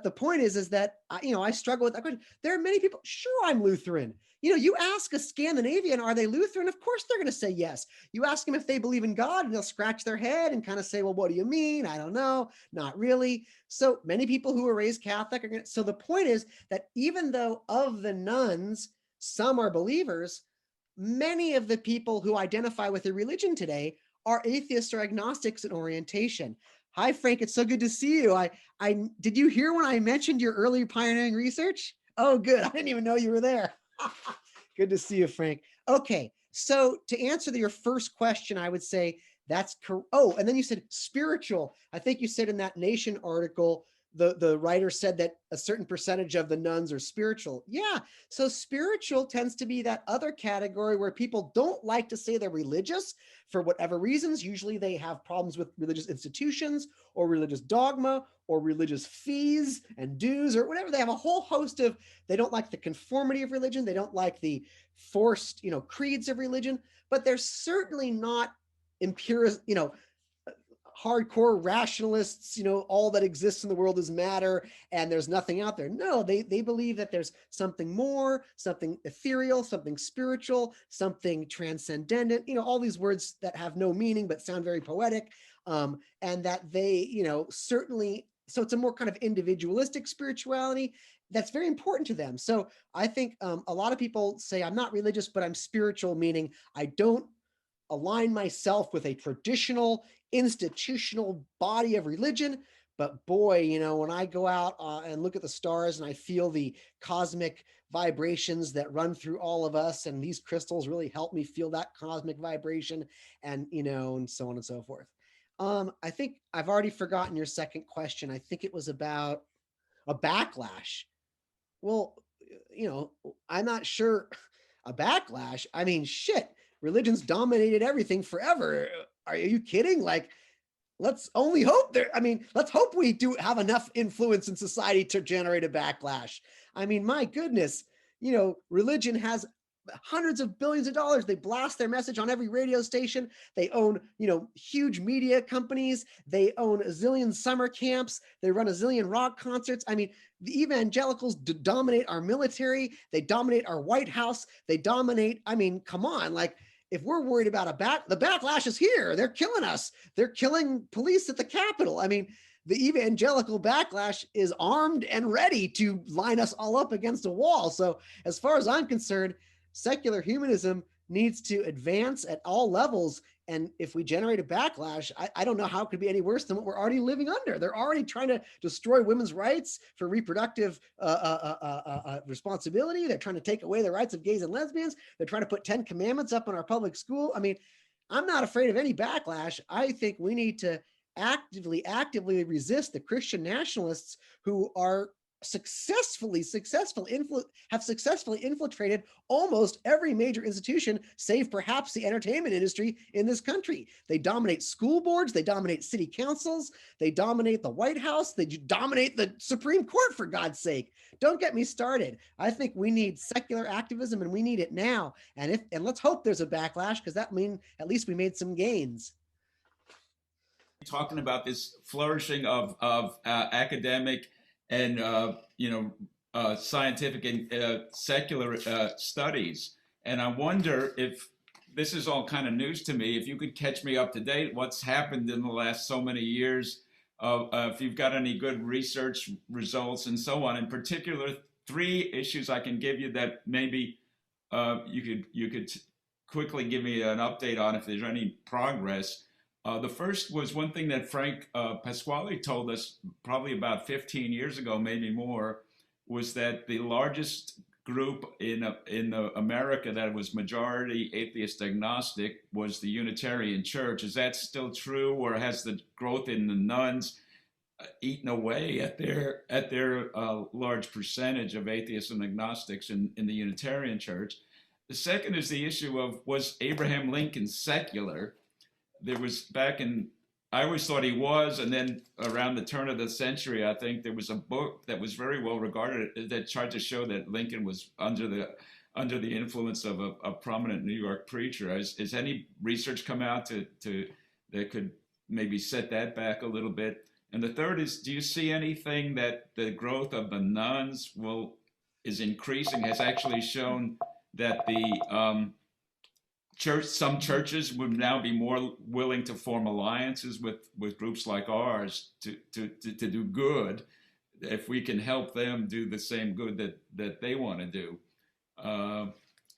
the point is that I struggle with that question. There are many people. Sure, I'm Lutheran. You ask a Scandinavian, are they Lutheran? Of course they're going to say yes. You ask them if they believe in God, and they'll scratch their head and kind of say, well, what do you mean? I don't know. Not really. So many people who were raised Catholic are going to. So the point is that even though of the nuns, some are believers, many of the people who identify with a religion today are atheists or agnostics in orientation. Hi, Frank. It's so good to see you. Did you hear when I mentioned your early pioneering research? Oh, good. I didn't even know you were there. Good to see you, Frank. Okay. So to answer your first question, I would say that's correct. Oh, and then you said spiritual. I think you said in that Nation article the writer said that a certain percentage of the nuns are spiritual. Yeah, so spiritual tends to be that other category where people don't like to say they're religious for whatever reasons. Usually they have problems with religious institutions or religious dogma or religious fees and dues or whatever. They have a whole host of, they don't like the conformity of religion. They don't like the forced, creeds of religion, but they're certainly not impurist, hardcore rationalists, all that exists in the world is matter and there's nothing out there. No, they believe that there's something more, something ethereal, something spiritual, something transcendent, all these words that have no meaning but sound very poetic. And that they, certainly, so it's a more kind of individualistic spirituality that's very important to them. So I think a lot of people say, I'm not religious, but I'm spiritual, meaning I don't align myself with a traditional institutional body of religion. But boy, when I go out and look at the stars and I feel the cosmic vibrations that run through all of us, and these crystals really help me feel that cosmic vibration, and and so on and so forth. I think I've already forgotten your second question. I think it was about a backlash. Well, I'm not sure. A backlash? I mean, shit, religion's dominated everything forever. Are you kidding? Like, let's only hope let's hope we do have enough influence in society to generate a backlash. I mean, my goodness, religion has hundreds of billions of dollars. They blast their message on every radio station. They own, huge media companies. They own a zillion summer camps. They run a zillion rock concerts. I mean, the evangelicals dominate our military. They dominate our White House. They dominate, come on, like, if we're worried about the backlash is here. They're killing us. They're killing police at the Capitol. I mean, the evangelical backlash is armed and ready to line us all up against a wall. So as far as I'm concerned, secular humanism needs to advance at all levels. And if we generate a backlash, I don't know how it could be any worse than what we're already living under. They're already trying to destroy women's rights for reproductive responsibility. They're trying to take away the rights of gays and lesbians. They're trying to put 10 commandments up in our public school. I mean, I'm not afraid of any backlash. I think we need to actively resist the Christian nationalists who are successfully infiltrated almost every major institution, save perhaps the entertainment industry in this country. They dominate school boards, they dominate city councils, they dominate the White House, they dominate the Supreme Court, for God's sake. Don't get me started. I think we need secular activism, and we need it now. And let's hope there's a backlash, because that means at least we made some gains. Talking about this flourishing of academic and scientific and secular studies, and I wonder if this is all kind of news to me. If you could catch me up to date, what's happened in the last so many years? If you've got any good research results and so on. In particular, 3 issues I can give you that maybe you could quickly give me an update on if there's any progress. The first was one thing that Frank Pasquale told us probably about 15 years ago, maybe more, was that the largest group in America that was majority atheist agnostic was the Unitarian Church. Is that still true, or has the growth in the nuns eaten away at their large percentage of atheists and agnostics in the Unitarian Church? The second is the issue of, was Abraham Lincoln secular? There was I always thought he was, and then around the turn of the century, I think there was a book that was very well regarded that tried to show that Lincoln was under the influence of a prominent New York preacher. Has any research come out that could maybe set that back a little bit? And the third is, do you see anything that the growth of the nuns is increasing, has actually shown that the some churches would now be more willing to form alliances with groups like ours to do good, if we can help them do the same good that they want to do?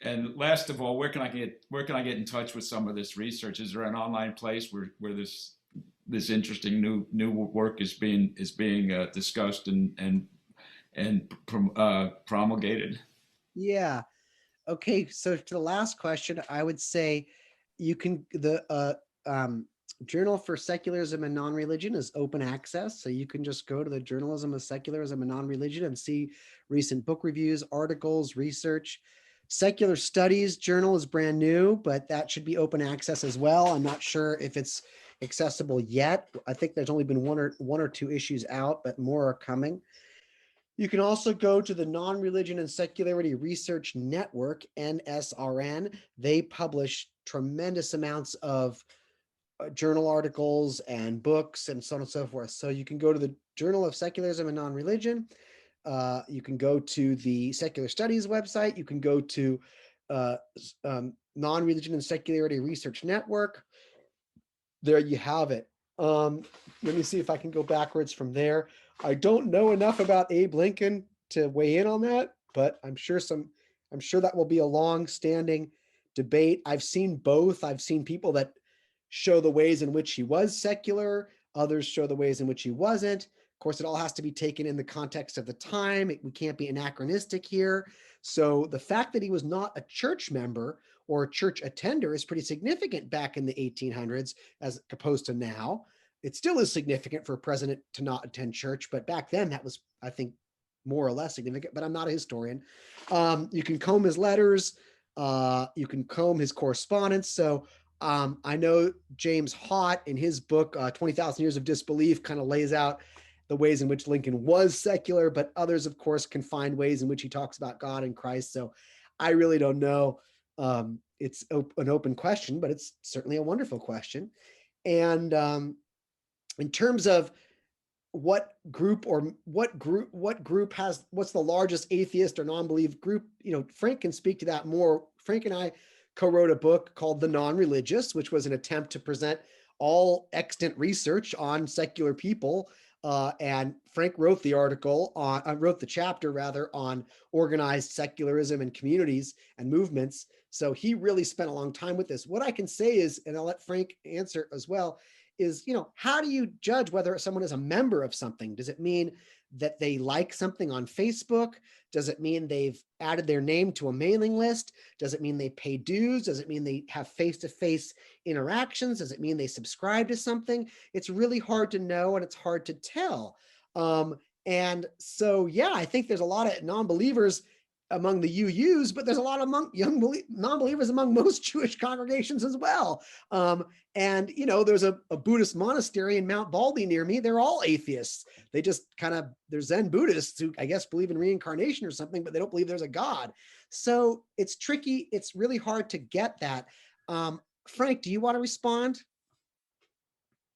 And last of all, where can I get in touch with some of this research? Is there an online place where this interesting new work is being discussed and promulgated? Yeah. Okay, so to the last question, I would say you can Journal for Secularism and Non-Religion is open access. So you can just go to the Journalism of Secularism and Non-Religion and see recent book reviews, articles, research. Secular Studies Journal is brand new, but that should be open access as well. I'm not sure if it's accessible yet. I think there's only been one or two issues out, but more are coming. You can also go to the Non-Religion and Secularity Research Network, NSRN. They publish tremendous amounts of journal articles and books and so on and so forth. So you can go to the Journal of Secularism and Non-Religion. You can go to the Secular Studies website. You can go to Non-Religion and Secularity Research Network. There you have it. Let me see if I can go backwards from there. I don't know enough about Abe Lincoln to weigh in on that, but I'm sure that will be a long-standing debate. I've seen both. I've seen people that show the ways in which he was secular, others show the ways in which he wasn't. Of course, it all has to be taken in the context of the time. We can't be anachronistic here. So the fact that he was not a church member or a church attender is pretty significant back in the 1800s as opposed to now. It still is significant for a president to not attend church, but back then that was, I think, more or less significant, but I'm not a historian. You can comb his letters. You can comb his correspondence. So I know James Haught in his book, 20,000 Years of Disbelief, kind of lays out the ways in which Lincoln was secular, but others, of course, can find ways in which he talks about God and Christ. So I really don't know. It's an open question, but it's certainly a wonderful question. And in terms of what's the largest atheist or non-belief group, Frank can speak to that more. Frank and I co-wrote a book called The Non-Religious, which was an attempt to present all extant research on secular people. And Frank wrote wrote the chapter rather on organized secularism and communities and movements. So he really spent a long time with this. What I can say is, and I'll let Frank answer as well, is, how do you judge whether someone is a member of something? Does it mean that they like something on Facebook? Does it mean they've added their name to a mailing list? Does it mean they pay dues? Does it mean they have face-to-face interactions? Does it mean they subscribe to something? It's really hard to know, and it's hard to tell. And so, yeah, I think there's a lot of non-believers among the UUs, but there's a lot of non-believers among most Jewish congregations as well. And there's a Buddhist monastery in Mount Baldy near me. They're all atheists. They just they're Zen Buddhists who I guess believe in reincarnation or something, but they don't believe there's a God. So it's tricky. It's really hard to get that. Frank, do you want to respond?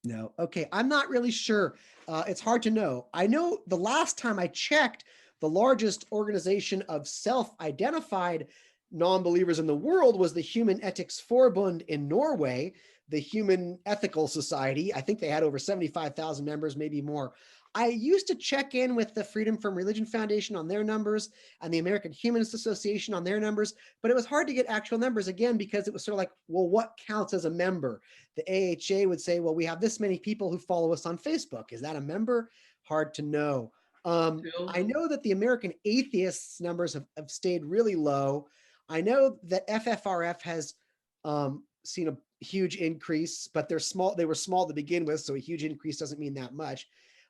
No. Okay. I'm not really sure. It's hard to know. I know the last time I checked, the largest organization of self-identified non-believers in the world was the Human Ethics Forbund in Norway, the Human Ethical Society. I think they had over 75,000 members, maybe more. I used to check in with the Freedom from Religion Foundation on their numbers and the American Humanist Association on their numbers, but it was hard to get actual numbers again, because it was sort of like, well, what counts as a member? The AHA would say, well, we have this many people who follow us on Facebook. Is that a member? Hard to know. I know that the American Atheists numbers have stayed really low. I know that FFRF has seen a huge increase, but they're small. They were small to begin with, so a huge increase doesn't mean that much.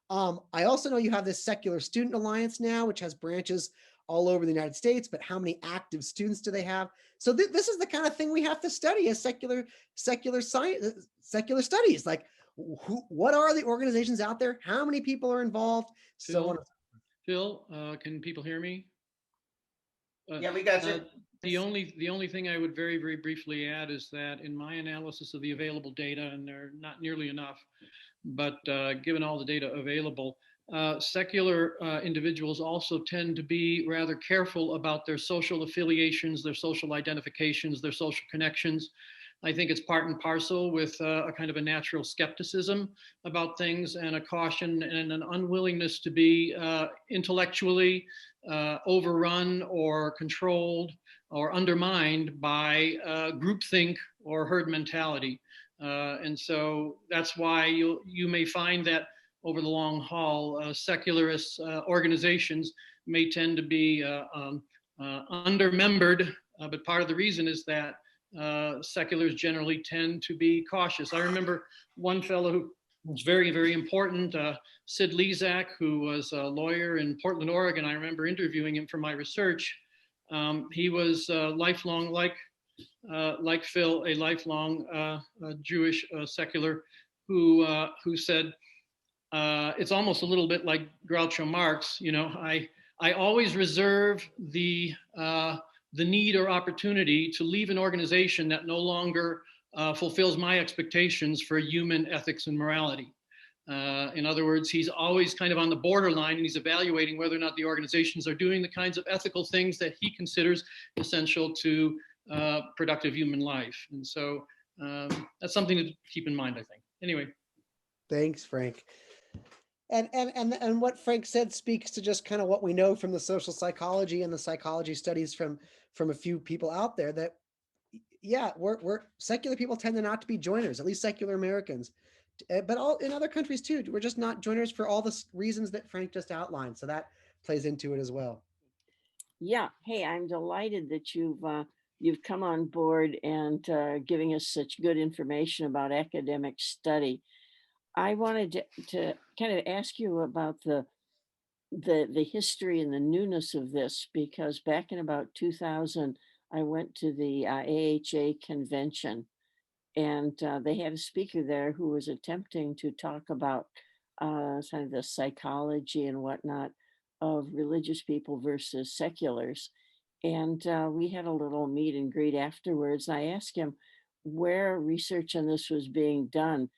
I also know you have this Secular Student Alliance now, which has branches all over the United States, but how many active students do they have? So this is the kind of thing we have to study as secular science, secular studies. Like, what are the organizations out there? How many people are involved? Phil, can people hear me? Yeah, we got you. The only thing I would very, very briefly add is that in my analysis of the available data, and they're not nearly enough, but given all the data available, secular individuals also tend to be rather careful about their social affiliations, their social identifications, their social connections. I think it's part and parcel with a kind of a natural skepticism about things, and a caution and an unwillingness to be intellectually overrun or controlled or undermined by groupthink or herd mentality. And so that's why you may find that over the long haul, secularist organizations may tend to be undermembered, but part of the reason is that seculars generally tend to be cautious. I remember one fellow who was very, very important, Sid Lezak, who was a lawyer in Portland, Oregon. I remember interviewing him for my research. He was lifelong, like Phil, a lifelong Jewish secular who said, it's almost a little bit like Groucho Marx. I always reserve the need or opportunity to leave an organization that no longer fulfills my expectations for human ethics and morality. In other words, he's always kind of on the borderline, and he's evaluating whether or not the organizations are doing the kinds of ethical things that he considers essential to productive human life. And so that's something to keep in mind, I think. Anyway. Thanks, Frank. And what Frank said speaks to just kind of what we know from the social psychology and the psychology studies from a few people out there, that we're secular people tend to not to be joiners, at least secular Americans, but all in other countries too. We're just not joiners for all the reasons that Frank just outlined. So that plays into it as well. Yeah. Hey, I'm delighted that you've come on board and giving us such good information about academic study. I wanted to kind of ask you about the history and the newness of this, because back in about 2000, I went to the AHA convention, and they had a speaker there who was attempting to talk about kind of the psychology and whatnot of religious people versus seculars. And we had a little meet and greet afterwards. I asked him where research on this was being done.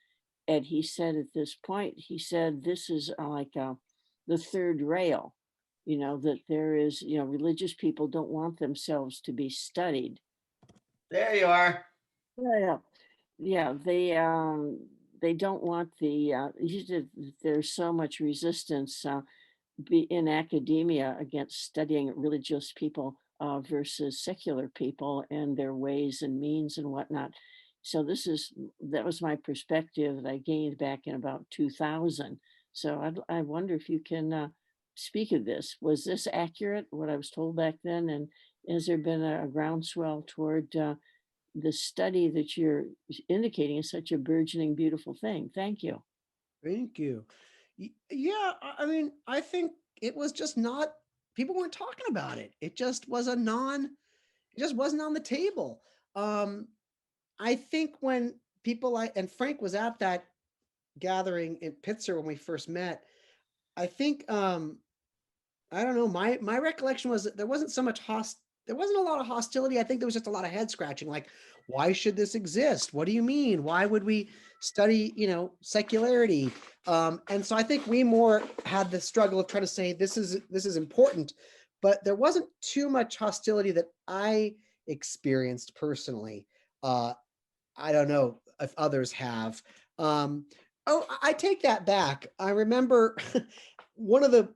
And he said at this point, he said, this is like the third rail, that there is, religious people don't want themselves to be studied. There you are. Yeah, yeah, they don't want there's so much resistance in academia against studying religious people versus secular people and their ways and means and whatnot. So that was my perspective that I gained back in about 2000. So I wonder if you can speak of this. Was this accurate, what I was told back then? And has there been a groundswell toward the study that you're indicating is such a burgeoning, beautiful thing? Thank you. Thank you. Yeah, I mean, I think it was just not, people weren't talking about it. It just was it just wasn't on the table. I think when people and Frank was at that gathering in Pitzer when we first met, I think, I don't know, my recollection was that there wasn't so much there wasn't a lot of hostility. I think there was just a lot of head scratching, like, why should this exist? What do you mean? Why would we study, secularity? And so I think we more had the struggle of trying to say, this is important, but there wasn't too much hostility that I experienced personally. I don't know if others have. I take that back. I remember one of the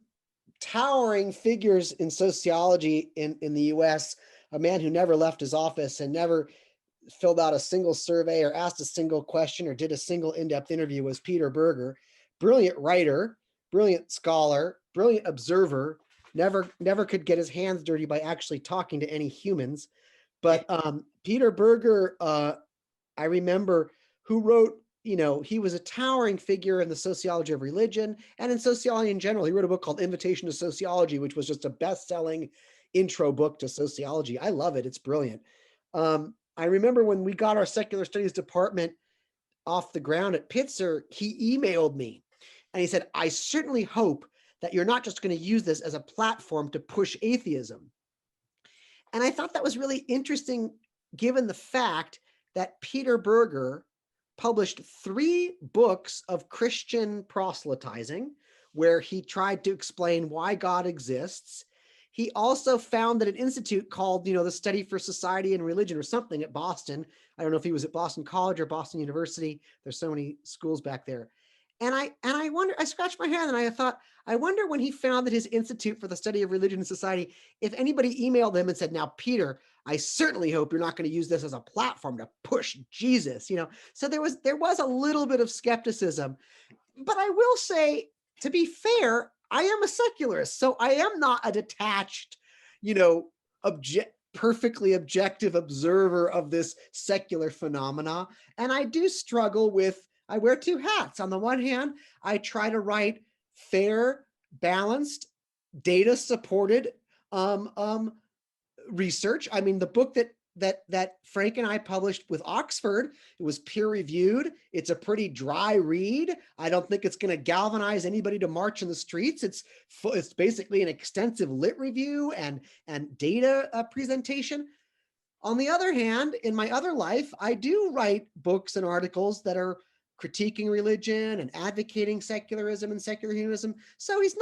towering figures in sociology in the US, a man who never left his office and never filled out a single survey or asked a single question or did a single in-depth interview, was Peter Berger. Brilliant writer, brilliant scholar, brilliant observer, never could get his hands dirty by actually talking to any humans. But Peter Berger, I remember, who wrote, he was a towering figure in the sociology of religion and in sociology in general. He wrote a book called Invitation to Sociology, which was just a best-selling intro book to sociology. I love it. It's brilliant. I remember when we got our secular studies department off the ground at Pitzer, he emailed me and he said, I certainly hope that you're not just going to use this as a platform to push atheism. And I thought that was really interesting, given the fact that Peter Berger published 3 books of Christian proselytizing, where he tried to explain why God exists. He also founded an institute called, the Study for Society and Religion or something at Boston. I don't know if he was at Boston College or Boston University. There's so many schools back there. And I wonder, I scratched my head and I thought, I wonder when he founded his Institute for the Study of Religion and Society, if anybody emailed him and said, now, Peter, I certainly hope you're not going to use this as a platform to push Jesus, So there was a little bit of skepticism, but I will say, to be fair, I am a secularist, so I am not a detached, perfectly objective observer of this secular phenomena. And I do struggle with, I wear two hats. On the one hand, I try to write fair, balanced, data supported research. I mean, the book that Frank and I published with Oxford, it was peer reviewed. It's a pretty dry read. I don't think it's going to galvanize anybody to march in the streets. It's basically an extensive lit review and data presentation. On the other hand, in my other life, I do write books and articles that are critiquing religion and advocating secularism and secular humanism. So it's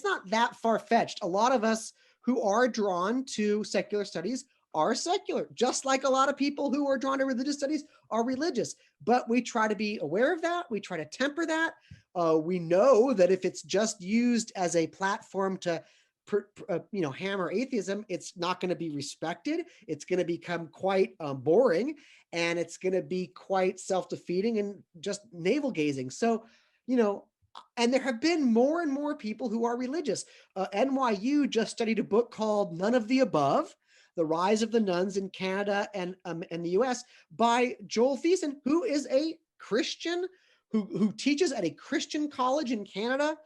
not that far-fetched. A lot of us who are drawn to secular studies are secular, just like a lot of people who are drawn to religious studies are religious. But we try to be aware of that. We try to temper that. We know that if it's just used as a platform to hammer atheism, it's not going to be respected. It's going to become quite boring, and it's going to be quite self-defeating and just navel-gazing. So, and there have been more and more people who are religious. NYU just studied a book called None of the Above: The Rise of the Nuns in Canada and the US by Joel Thiessen, who is a Christian who teaches at a Christian college in Canada.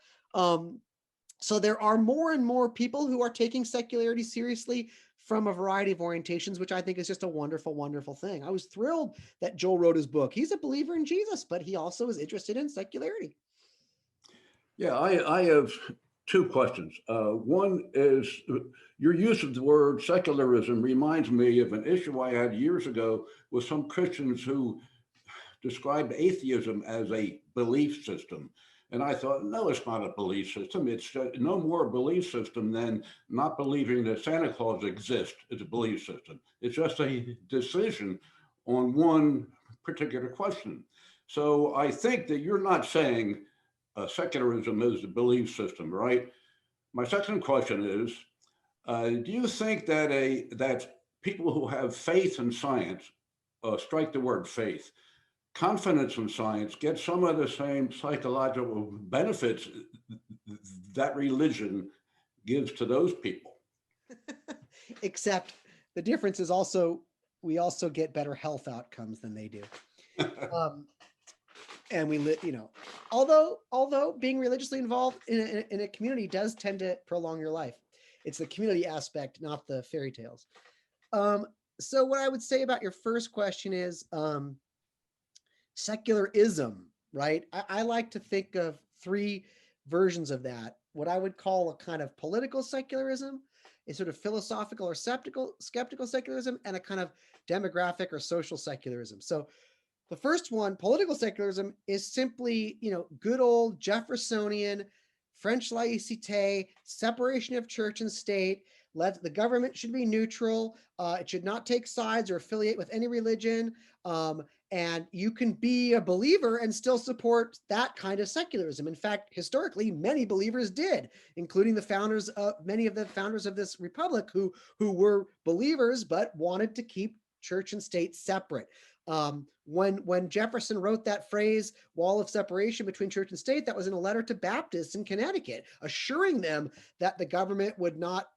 So there are more and more people who are taking secularity seriously from a variety of orientations, which I think is just a wonderful, wonderful thing. I was thrilled that Joel wrote his book. He's a believer in Jesus, but he also is interested in secularity. Yeah, I have two questions. One is your use of the word secularism reminds me of an issue I had years ago with some Christians who described atheism as a belief system. And I thought, no, it's not a belief system. It's no more a belief system than not believing that Santa Claus exists as a belief system. It's just a decision on one particular question. So I think that you're not saying secularism is a belief system, right? My second question is, do you think that that people who have faith in science, strike the word faith, confidence in science, get some of the same psychological benefits that religion gives to those people? Except the difference is also, we also get better health outcomes than they do. And we live, although being religiously involved in a community does tend to prolong your life. It's the community aspect, not the fairy tales. So what I would say about your first question is secularism, right? I like to think of three versions of that. What I would call a kind of political secularism, a sort of philosophical or skeptical secularism, and a kind of demographic or social secularism. So the first one, political secularism, is simply, good old Jeffersonian French laïcité, separation of church and state. The government should be neutral. It should not take sides or affiliate with any religion. And you can be a believer and still support that kind of secularism. In fact, historically, many believers did, including many of the founders of this republic who were believers but wanted to keep church and state separate. When Jefferson wrote that phrase, wall of separation between church and state, that was in a letter to Baptists in Connecticut, assuring them that the government would not,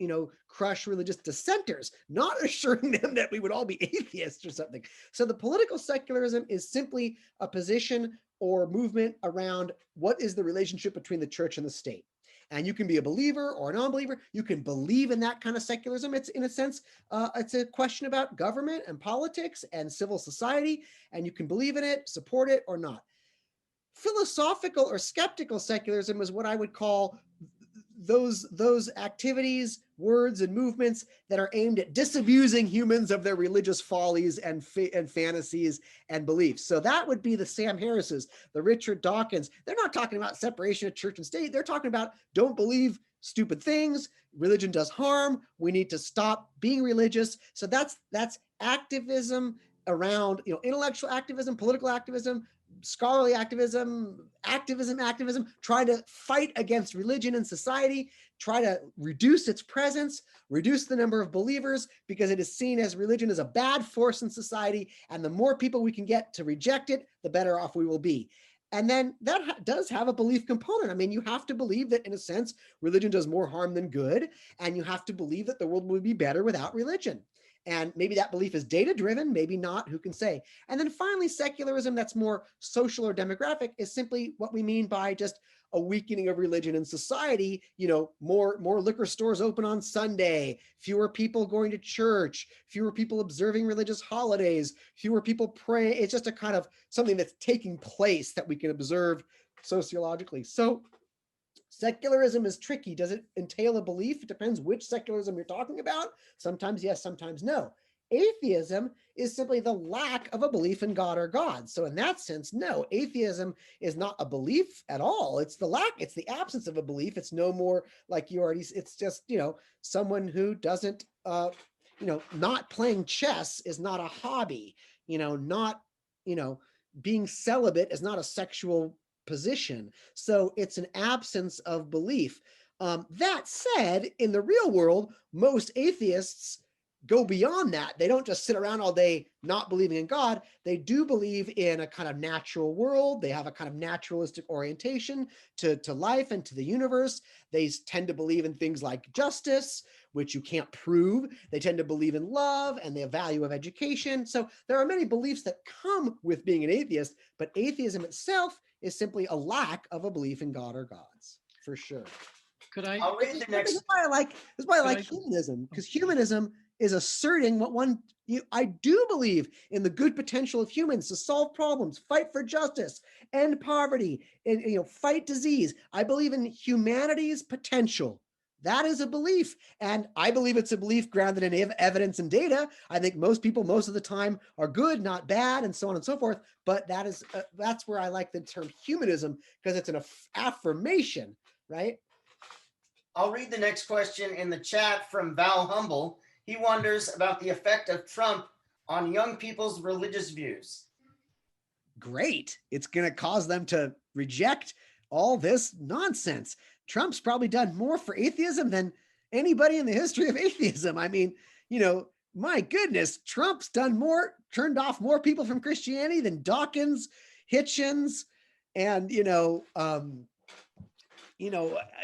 crush religious dissenters, not assuring them that we would all be atheists or something. So the political secularism is simply a position or movement around what is the relationship between the church and the state. And you can be a believer or a non-believer. You can believe in that kind of secularism. It's, in a sense, it's a question about government and politics and civil society, and you can believe in it, support it, or not. Philosophical or skeptical secularism is what I would call those activities, words, and movements that are aimed at disabusing humans of their religious follies and fantasies and beliefs. So that would be the Sam Harris's, the Richard Dawkins. They're not talking about separation of church and state. They're talking about don't believe stupid things. Religion does harm. We need to stop being religious. So that's activism around, intellectual activism, political activism, scholarly activism, try to fight against religion in society, try to reduce its presence, reduce the number of believers, because it is seen as religion as a bad force in society. And the more people we can get to reject it, the better off we will be. And then that does have a belief component. I mean, you have to believe that, in a sense, religion does more harm than good. And you have to believe that the world would be better without religion. And maybe that belief is data driven, maybe not, who can say? And then finally, secularism that's more social or demographic is simply what we mean by just a weakening of religion in society. More liquor stores open on Sunday, fewer people going to church, fewer people observing religious holidays, fewer people praying. It's just a kind of something that's taking place that we can observe sociologically. So secularism is tricky. Does it entail a belief? It depends which secularism you're talking about. Sometimes yes, sometimes no. Atheism is simply the lack of a belief in God or gods. So in that sense, no, atheism is not a belief at all. It's the absence of a belief. It's no more like it's just, someone who doesn't, not playing chess is not a hobby, being celibate is not a sexual position. So it's an absence of belief. That said, in the real world, most atheists go beyond that. They don't just sit around all day not believing in God. They do believe in a kind of natural world. They have a kind of naturalistic orientation to life and to the universe. They tend to believe in things like justice, which you can't prove. They tend to believe in love and the value of education. So there are many beliefs that come with being an atheist, but atheism itself is simply a lack of a belief in God or gods, for sure. Could I? I'll read the This is next. why I like I- humanism, because humanism is asserting I do believe in the good potential of humans to solve problems, fight for justice, end poverty, and fight disease. I believe in humanity's potential. That is a belief, and I believe it's a belief grounded in evidence and data. I think most people, most of the time, are good, not bad, and so on and so forth. But that's where I like the term humanism, because it's an affirmation, right? I'll read the next question in the chat from Val Humble. He wonders about the effect of Trump on young people's religious views. Great. It's going to cause them to reject all this nonsense. Trump's probably done more for atheism than anybody in the history of atheism. I mean, my goodness, Trump's turned off more people from Christianity than Dawkins, Hitchens, and,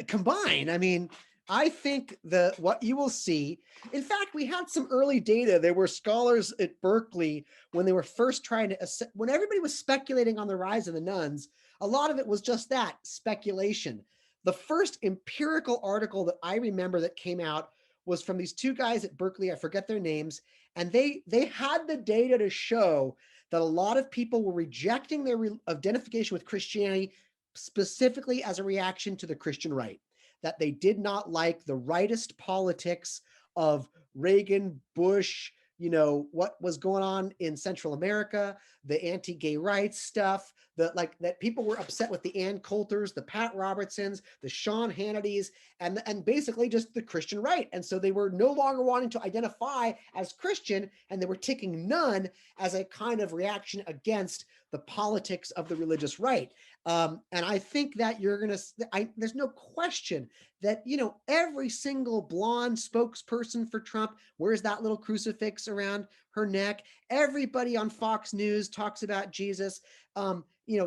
combined. I mean, I think what you will see, in fact, we had some early data. There were scholars at Berkeley when they were first when everybody was speculating on the rise of the nuns, a lot of it was just that, speculation. The first empirical article that I remember that came out was from these two guys at Berkeley, I forget their names, and they had the data to show that a lot of people were rejecting their identification with Christianity specifically as a reaction to the Christian right, that they did not like the rightist politics of Reagan, Bush, what was going on in Central America, the anti-gay rights stuff, that people were upset with the Ann Coulters, the Pat Robertsons, the Sean Hannitys, and basically just the Christian right. And so they were no longer wanting to identify as Christian, and they were ticking none as a kind of reaction against the politics of the religious right. And I think that there's no question that, every single blonde spokesperson for Trump wears that little crucifix around her neck. Everybody on Fox News talks about Jesus.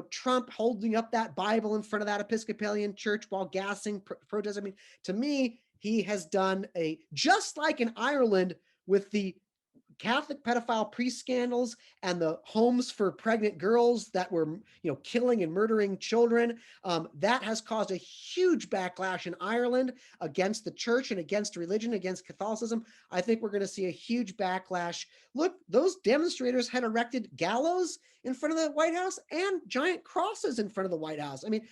Trump holding up that Bible in front of that Episcopalian church while gassing protests. I mean, to me, he has done just like in Ireland with the Catholic pedophile priest scandals and the homes for pregnant girls that were, killing and murdering children. That has caused a huge backlash in Ireland against the church and against religion, against Catholicism. I think we're going to see a huge backlash. Look, those demonstrators had erected gallows in front of the White House and giant crosses in front of the White House. I mean,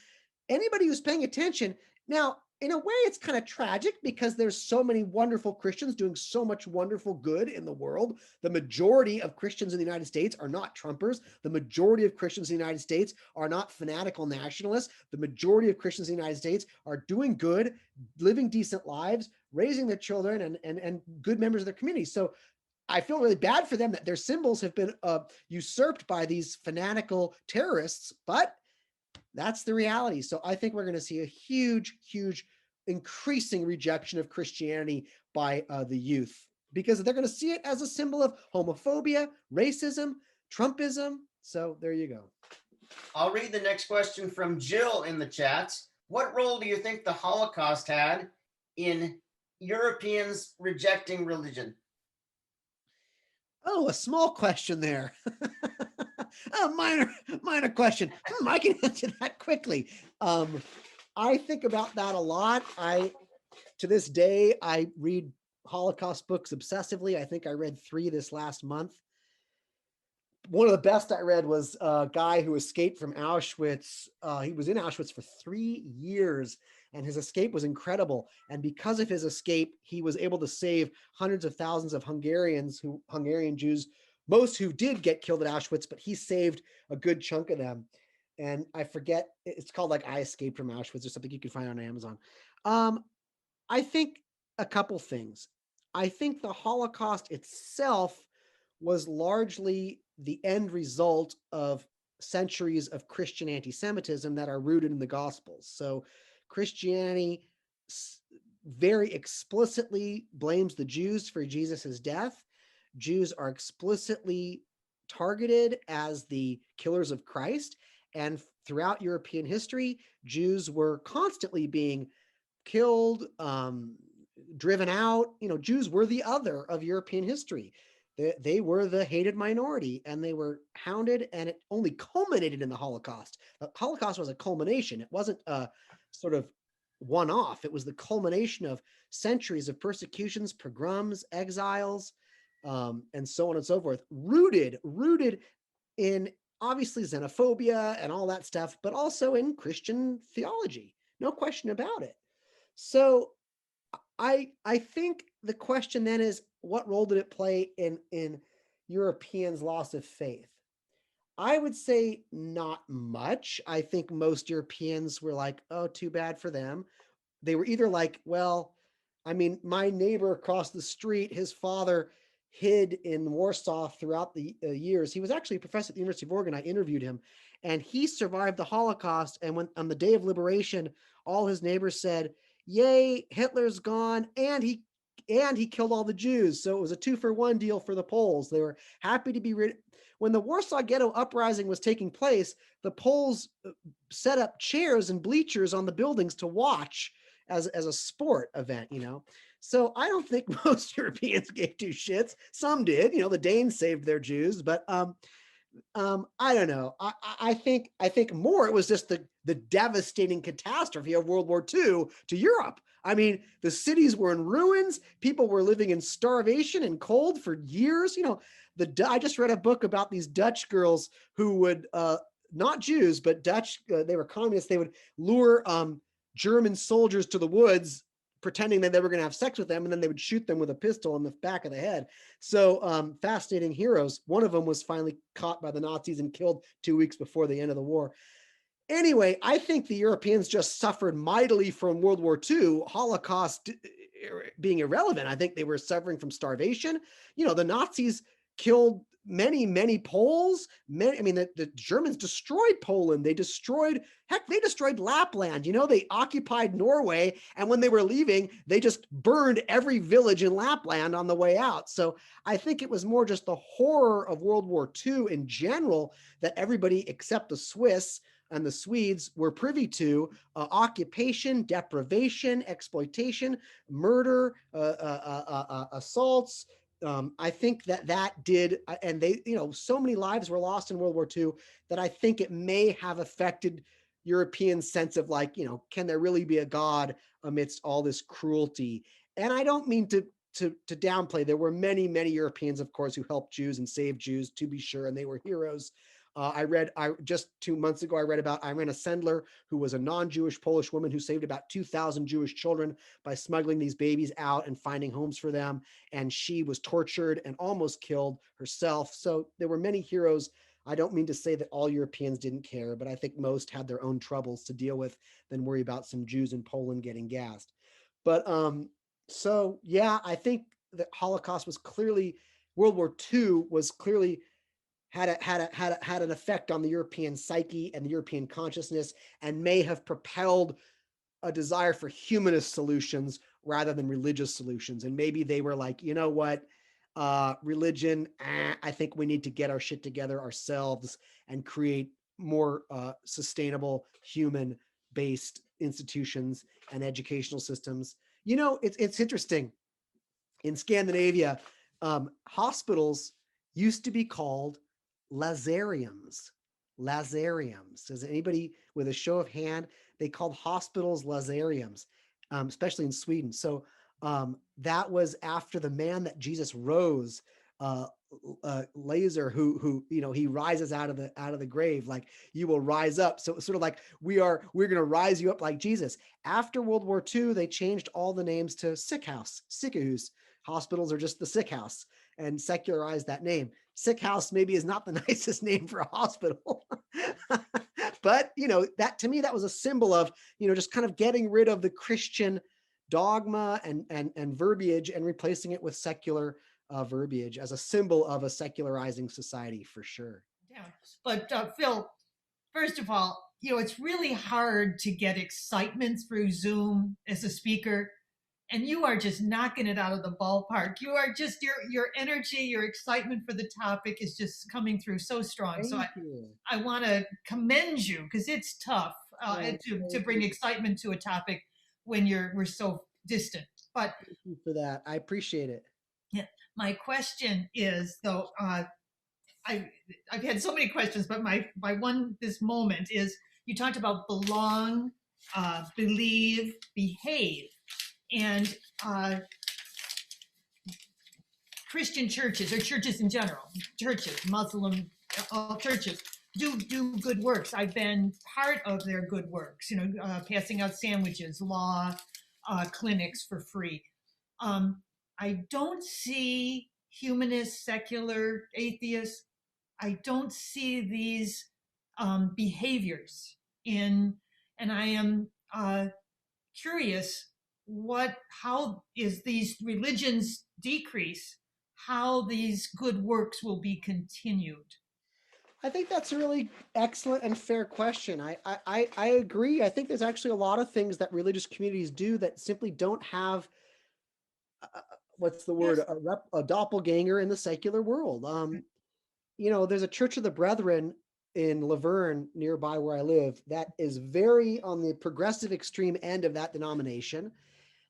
anybody who's paying attention now, in a way, it's kind of tragic because there's so many wonderful Christians doing so much wonderful good in the world. The majority of Christians in the United States are not Trumpers. The majority of Christians in the United States are not fanatical nationalists. The majority of Christians in the United States are doing good, living decent lives, raising their children, and good members of their community. So I feel really bad for them that their symbols have been usurped by these fanatical terrorists, but that's the reality. So I think we're going to see a huge, huge increasing rejection of Christianity by the youth, because they're going to see it as a symbol of homophobia, racism, Trumpism. So there you go. I'll read the next question from Jill in the chats. What role do you think the Holocaust had in Europeans rejecting religion? Oh, a small question there. A minor question. I can answer that quickly. I think about that a lot. To this day, I read Holocaust books obsessively. I think I read 3 this last month. One of the best I read was a guy who escaped from Auschwitz. He was in Auschwitz for 3 years, and his escape was incredible. And because of his escape, he was able to save hundreds of thousands of Hungarian Jews, most who did get killed at Auschwitz, but he saved a good chunk of them. And I forget, it's called like I Escaped from Auschwitz or something you can find on Amazon. Um, I think a couple things. I think the Holocaust itself was largely the end result of centuries of Christian anti-Semitism that are rooted in the Gospels. So Christianity very explicitly blames the Jews for Jesus's death. Jews are explicitly targeted as the killers of Christ. And throughout European history, Jews were constantly being killed, driven out. Jews were the other of European history. They were the hated minority, and they were hounded, and it only culminated in the Holocaust. The Holocaust was a culmination. It wasn't a sort of one-off. It was the culmination of centuries of persecutions, pogroms, exiles, and so on and so forth, rooted in obviously xenophobia and all that stuff, but also in Christian theology. No question about it. So I think the question then is, what role did it play in Europeans' loss of faith? I would say not much. I think most Europeans were like, oh, too bad for them. They were either like, well, I mean, my neighbor across the street, his father hid in Warsaw throughout the years. He was actually a professor at the University of Oregon. I interviewed him, and he survived the Holocaust. And when on the day of liberation, all his neighbors said, "Yay, Hitler's gone," and he killed all the Jews. So it was a 2-for-1 deal for the Poles. They were happy to be rid. When the Warsaw Ghetto Uprising was taking place, the Poles set up chairs and bleachers on the buildings to watch as a sport event. So I don't think most Europeans gave 2 shits. Some did. The Danes saved their Jews, but I don't know. I think more it was just the devastating catastrophe of World War II to Europe. I mean, the cities were in ruins. People were living in starvation and cold for years. I just read a book about these Dutch girls who would, not Jews, but Dutch, they were communists. They would lure German soldiers to the woods, pretending that they were going to have sex with them, and then they would shoot them with a pistol in the back of the head. So fascinating heroes. One of them was finally caught by the Nazis and killed 2 weeks before the end of the war. Anyway, I think the Europeans just suffered mightily from World War II, Holocaust being irrelevant. I think they were suffering from starvation. The Nazis killed many Poles. The Germans destroyed Poland. They destroyed Lapland. They occupied Norway. And when they were leaving, they just burned every village in Lapland on the way out. So I think it was more just the horror of World War II in general that everybody except the Swiss and the Swedes were privy to: occupation, deprivation, exploitation, murder, assaults. I think that did, and they, so many lives were lost in World War II that I think it may have affected European sense of like, can there really be a God amidst all this cruelty? And I don't mean to downplay. There were many Europeans, of course, who helped Jews and saved Jews, to be sure, and they were heroes. I just 2 months ago, I read about Irena Sendler, who was a non-Jewish Polish woman who saved about 2,000 Jewish children by smuggling these babies out and finding homes for them. And she was tortured and almost killed herself. So there were many heroes. I don't mean to say that all Europeans didn't care, but I think most had their own troubles to deal with than worry about some Jews in Poland getting gassed. But so yeah, I think the Holocaust was clearly, World War II was clearly had an effect on the European psyche and the European consciousness, and may have propelled a desire for humanist solutions rather than religious solutions. And maybe they were like, you know what, religion, I think we need to get our shit together ourselves and create more sustainable human-based institutions and educational systems. It's interesting. In Scandinavia, hospitals used to be called lazariums. Lazariums. Does anybody, with a show of hand, they called hospitals lazariums, especially in Sweden. So that was after the man that Jesus rose, Lazar, who he rises out of the grave, like you will rise up. So it's sort of like we're going to rise you up like Jesus. After World War II, they changed all the names to sick house, sickahus. Hospitals are just the sick house, and secularized that name. Sick house maybe is not the nicest name for a hospital, but that to me, that was a symbol of just kind of getting rid of the Christian dogma and verbiage and replacing it with secular verbiage as a symbol of a secularizing society, for sure. Yeah, but Phil, first of all, it's really hard to get excitement through Zoom as a speaker, and you are just knocking it out of the ballpark. You are just your energy, your excitement for the topic is just coming through so strong. So I want to commend you, because it's tough to bring excitement to a topic when we're so distant. But thank you for that. I appreciate it. Yeah, my question is though. I've had so many questions, but my one this moment is, you talked about belong, believe, behave, and Christian churches, or churches in general, churches, Muslim, all churches do good works. I've been part of their good works, passing out sandwiches, law clinics for free. I don't see humanists, secular, atheists. I don't see these behaviors and I am curious how is these religions decrease, how these good works will be continued. I think that's a really excellent and fair question. I agree. I think there's actually a lot of things that religious communities do that simply don't have what's the word, a doppelganger in the secular world. There's a Church of the Brethren in Laverne, nearby where I live, that is very on the progressive extreme end of that denomination.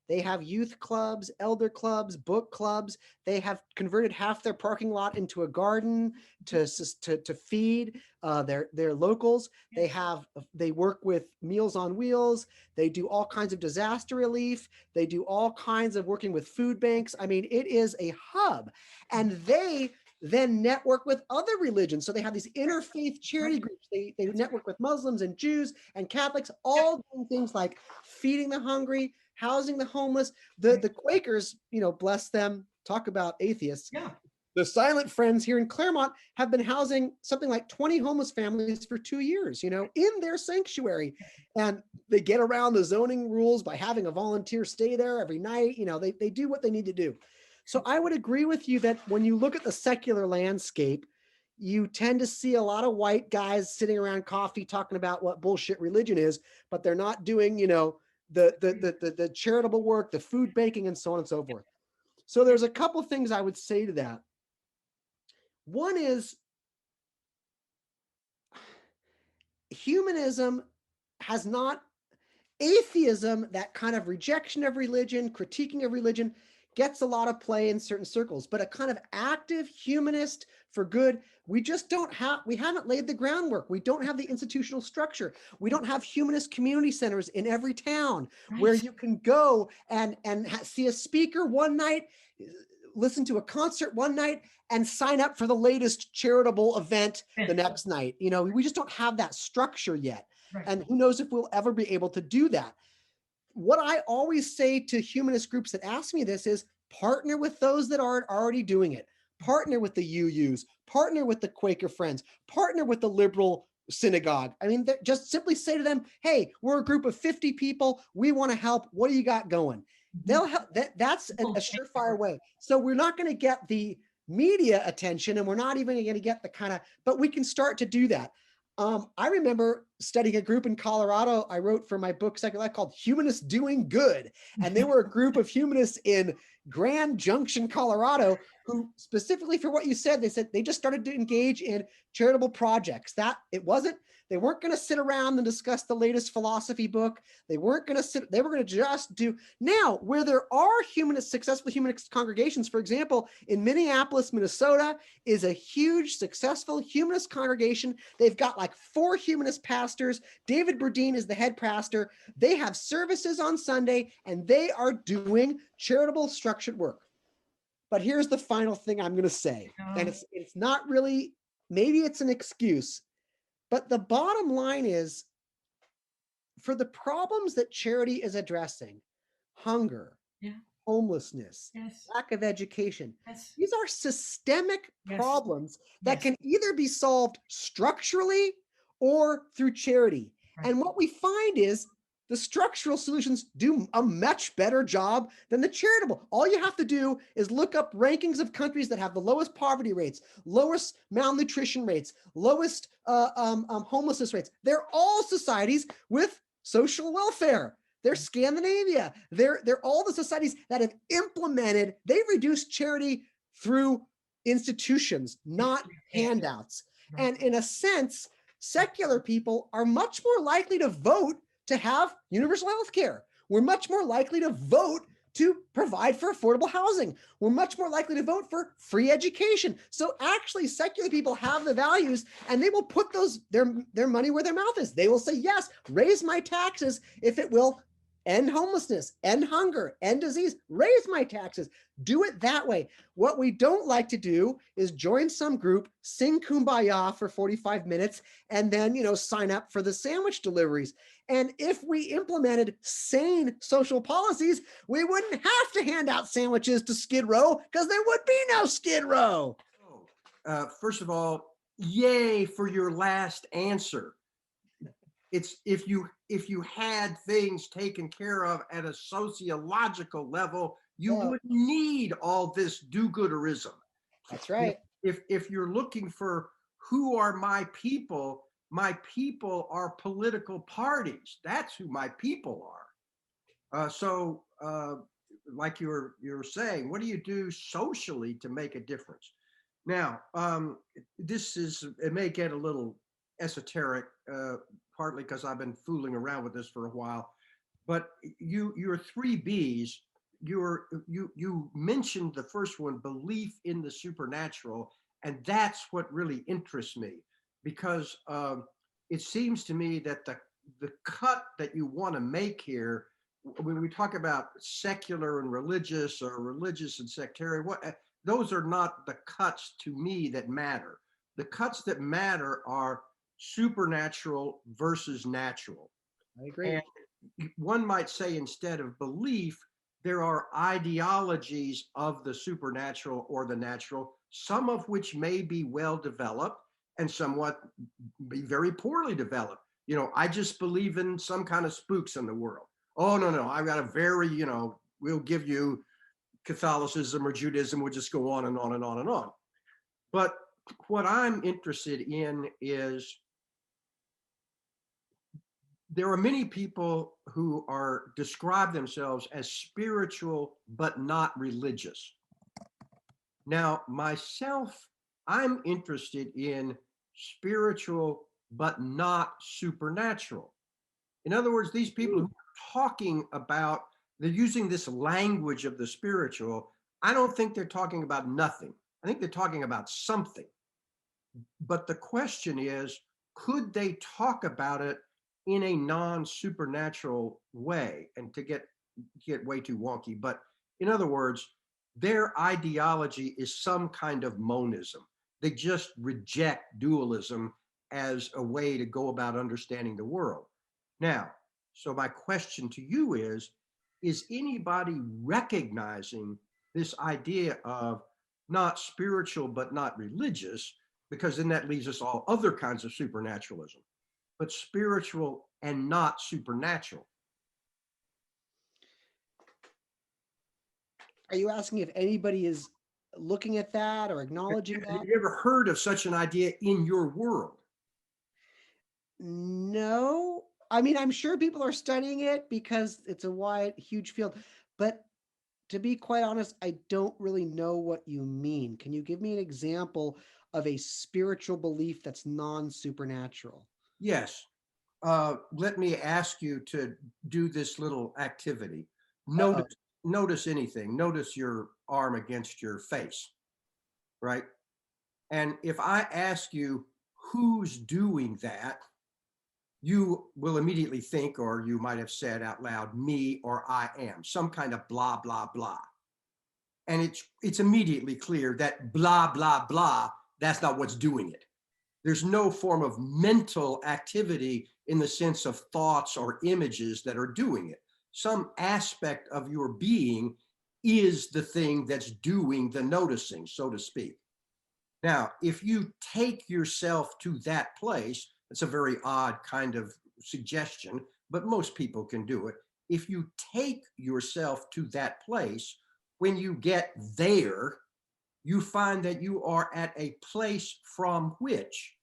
They have youth clubs, elder clubs, book clubs. They have converted half their parking lot into a garden to feed their locals. They work with Meals on Wheels. They do all kinds of disaster relief. They do all kinds of working with food banks. I mean, it is a hub. And they then network with other religions. So they have these interfaith charity groups. They network with Muslims and Jews and Catholics, all doing things like feeding the hungry, housing the homeless. The Quakers, bless them, talk about atheists. Yeah. The Silent Friends here in Claremont have been housing something like 20 homeless families for 2 years, in their sanctuary. And they get around the zoning rules by having a volunteer stay there every night. They do what they need to do. So I would agree with you that when you look at the secular landscape, you tend to see a lot of white guys sitting around coffee talking about what bullshit religion is, but they're not doing, the charitable work, the food banking, and so on and so forth. So there's a couple things I would say to that. One is humanism has not, atheism, that kind of rejection of religion, critiquing of religion, gets a lot of play in certain circles, but a kind of active humanist for good, we haven't laid the groundwork. We don't have the institutional structure. We don't have humanist community centers in every town where you can go and see a speaker one night, listen to a concert one night, and sign up for the latest charitable event the next night. We just don't have that structure yet. Right. And who knows if we'll ever be able to do that. What I always say to humanist groups that ask me this is partner with those that are already doing it. Partner with the UUs, partner with the Quaker Friends, partner with the liberal synagogue. I mean, just simply say to them, hey, we're a group of 50 people. We want to help. What do you got going? They'll help. That's a surefire way. So we're not going to get the media attention, and we're not even going to get the but we can start to do that. I remember studying a group in Colorado. I wrote for my book, Second Life, called Humanists Doing Good. And they were a group of humanists in Grand Junction, Colorado, who specifically for what you said, they said they just started to engage in charitable projects. They weren't going to sit around and discuss the latest philosophy book. They weren't going to sit, they were going to just do. Now, where there are successful humanist congregations, for example, in Minneapolis, Minnesota, is a huge, successful humanist congregation. They've got like 4 humanist pastors. David Burdine is the head pastor. They have services on Sunday, and they are doing charitable structured work. But here's the final thing I'm going to say, and it's not really, maybe it's an excuse, but the bottom line is, for the problems that charity is addressing, hunger, homelessness, lack of education, these are systemic problems that can either be solved structurally or through charity. And what we find is the structural solutions do a much better job than the charitable. All you have to do is look up rankings of countries that have the lowest poverty rates, lowest malnutrition rates, lowest homelessness rates. They're all societies with social welfare. They're Scandinavia. They're all the societies that have implemented, they've reduced charity through institutions, not handouts. And in a sense, secular people are much more likely to vote to have universal health care. We're much more likely to vote to provide for affordable housing. We're much more likely to vote for free education. So actually, secular people have the values, and they will put their money where their mouth is. They will say, yes, raise my taxes if it will end homelessness, end hunger, end disease, raise my taxes. Do it that way. What we don't like to do is join some group, sing Kumbaya for 45 minutes, and then, sign up for the sandwich deliveries. And if we implemented sane social policies, we wouldn't have to hand out sandwiches to Skid Row because there would be no Skid Row. First of all, yay for your last answer. It's if you had things taken care of at a sociological level, you wouldn't need all this do-gooderism. That's right. If you're looking for who are my people are political parties. That's who my people are. So like you're saying, what do you do socially to make a difference? Now, it may get a little esoteric, partly because I've been fooling around with this for a while, but your 3 Bs, you mentioned the first one, belief in the supernatural, and that's what really interests me, because it seems to me that the cut that you want to make here, when we talk about secular and religious, or religious and sectarian, those are not the cuts to me that matter. The cuts that matter are supernatural versus natural. I agree. And one might say, instead of belief, there are ideologies of the supernatural or the natural, some of which may be well developed and somewhat be very poorly developed. I just believe in some kind of spooks in the world. Oh, no, I've got a very, we'll give you Catholicism or Judaism, we'll just go on and on and on and on. But what I'm interested in is, there are many people who describe themselves as spiritual but not religious. Now, myself, I'm interested in spiritual but not supernatural. In other words, these people who are talking about, they're using this language of the spiritual, I don't think they're talking about nothing. I think they're talking about something. But the question is, could they talk about it in a non-supernatural way? And to get way too wonky, but in other words, their ideology is some kind of monism. They just reject dualism as a way to go about understanding the world. Now, so my question to you is anybody recognizing this idea of not spiritual but not religious, because then that leaves us all other kinds of supernaturalism, but spiritual and not supernatural? Are you asking if anybody is looking at that or acknowledging that? Have you ever heard of such an idea in your world? No. I mean, I'm sure people are studying it because it's a wide, huge field, but to be quite honest, I don't really know what you mean. Can you give me an example of a spiritual belief that's non-supernatural? Yes. Let me ask you to do this little activity. Uh-oh. Notice anything. Notice your arm against your face, right? And if I ask you who's doing that, you will immediately think, or you might have said out loud, me or I am, some kind of blah, blah, blah. And it's immediately clear that blah, blah, blah, that's not what's doing it. There's no form of mental activity in the sense of thoughts or images that are doing it. Some aspect of your being is the thing that's doing the noticing, so to speak. Now, if you take yourself to that place, it's a very odd kind of suggestion, but most people can do it. If you take yourself to that place, when you get there, you find that you are at a place from which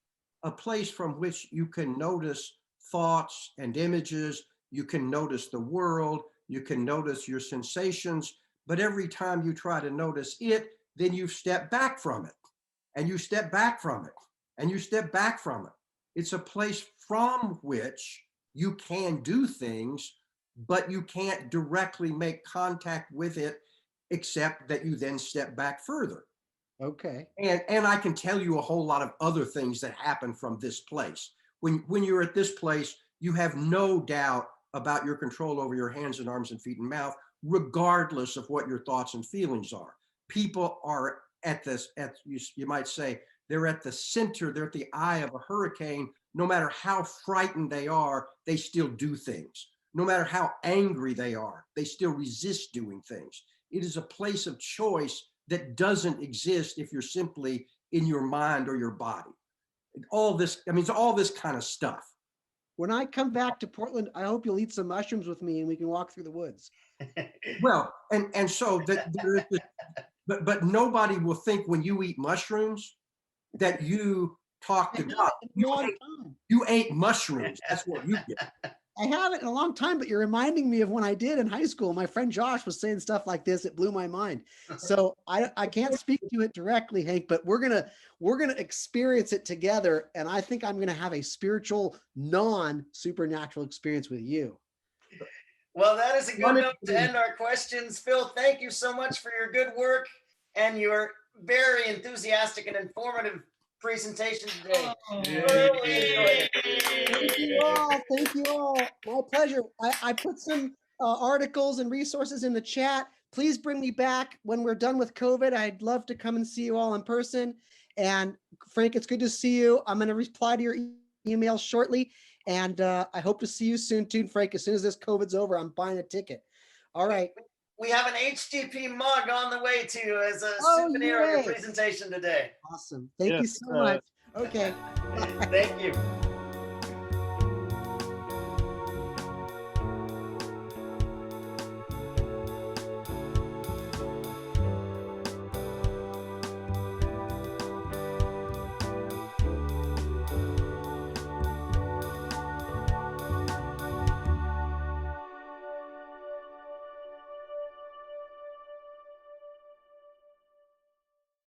you can notice thoughts and images, you can notice the world, you can notice your sensations, but every time you try to notice it, then you step back from it, and you step back from it, and you step back from it. It's a place from which you can do things, but you can't directly make contact with it, except that you then step back further. Okay. And I can tell you a whole lot of other things that happen from this place. When you're at this place, you have no doubt about your control over your hands and arms and feet and mouth, regardless of what your thoughts and feelings are. People are at this, you might say, they're at the center, they're at the eye of a hurricane. No matter how frightened they are, they still do things. No matter how angry they are, they still resist doing things. It is a place of choice that doesn't exist if you're simply in your mind or your body. All this, I mean, it's all this kind of stuff. When I come back to Portland, I hope you'll eat some mushrooms with me and we can walk through the woods. Well, and so that there is this, but nobody will think when you eat mushrooms that you talk to God. You ate mushrooms. That's what you get. I haven't in a long time, but you're reminding me of when I did in high school. My friend Josh was saying stuff like this. It blew my mind. So I can't speak to it directly, Hank, but we're gonna experience it together. And I think I'm gonna have a spiritual, non-supernatural experience with you. Well, that is a good note to end our questions. Phil, thank you so much for your good work and your very enthusiastic and informative presentation today. Thank you all. Thank you all. My pleasure. I put some articles and resources in the chat. Please bring me back when we're done with COVID. I'd love to come and see you all in person. And Frank, it's good to see you. I'm going to reply to your email shortly. And I hope to see you soon too, Frank. As soon as this COVID's over, I'm buying a ticket. All right. We have an HTP mug on the way to you as a souvenir of your presentation today. Awesome. Thank you so much. Okay. Thank you.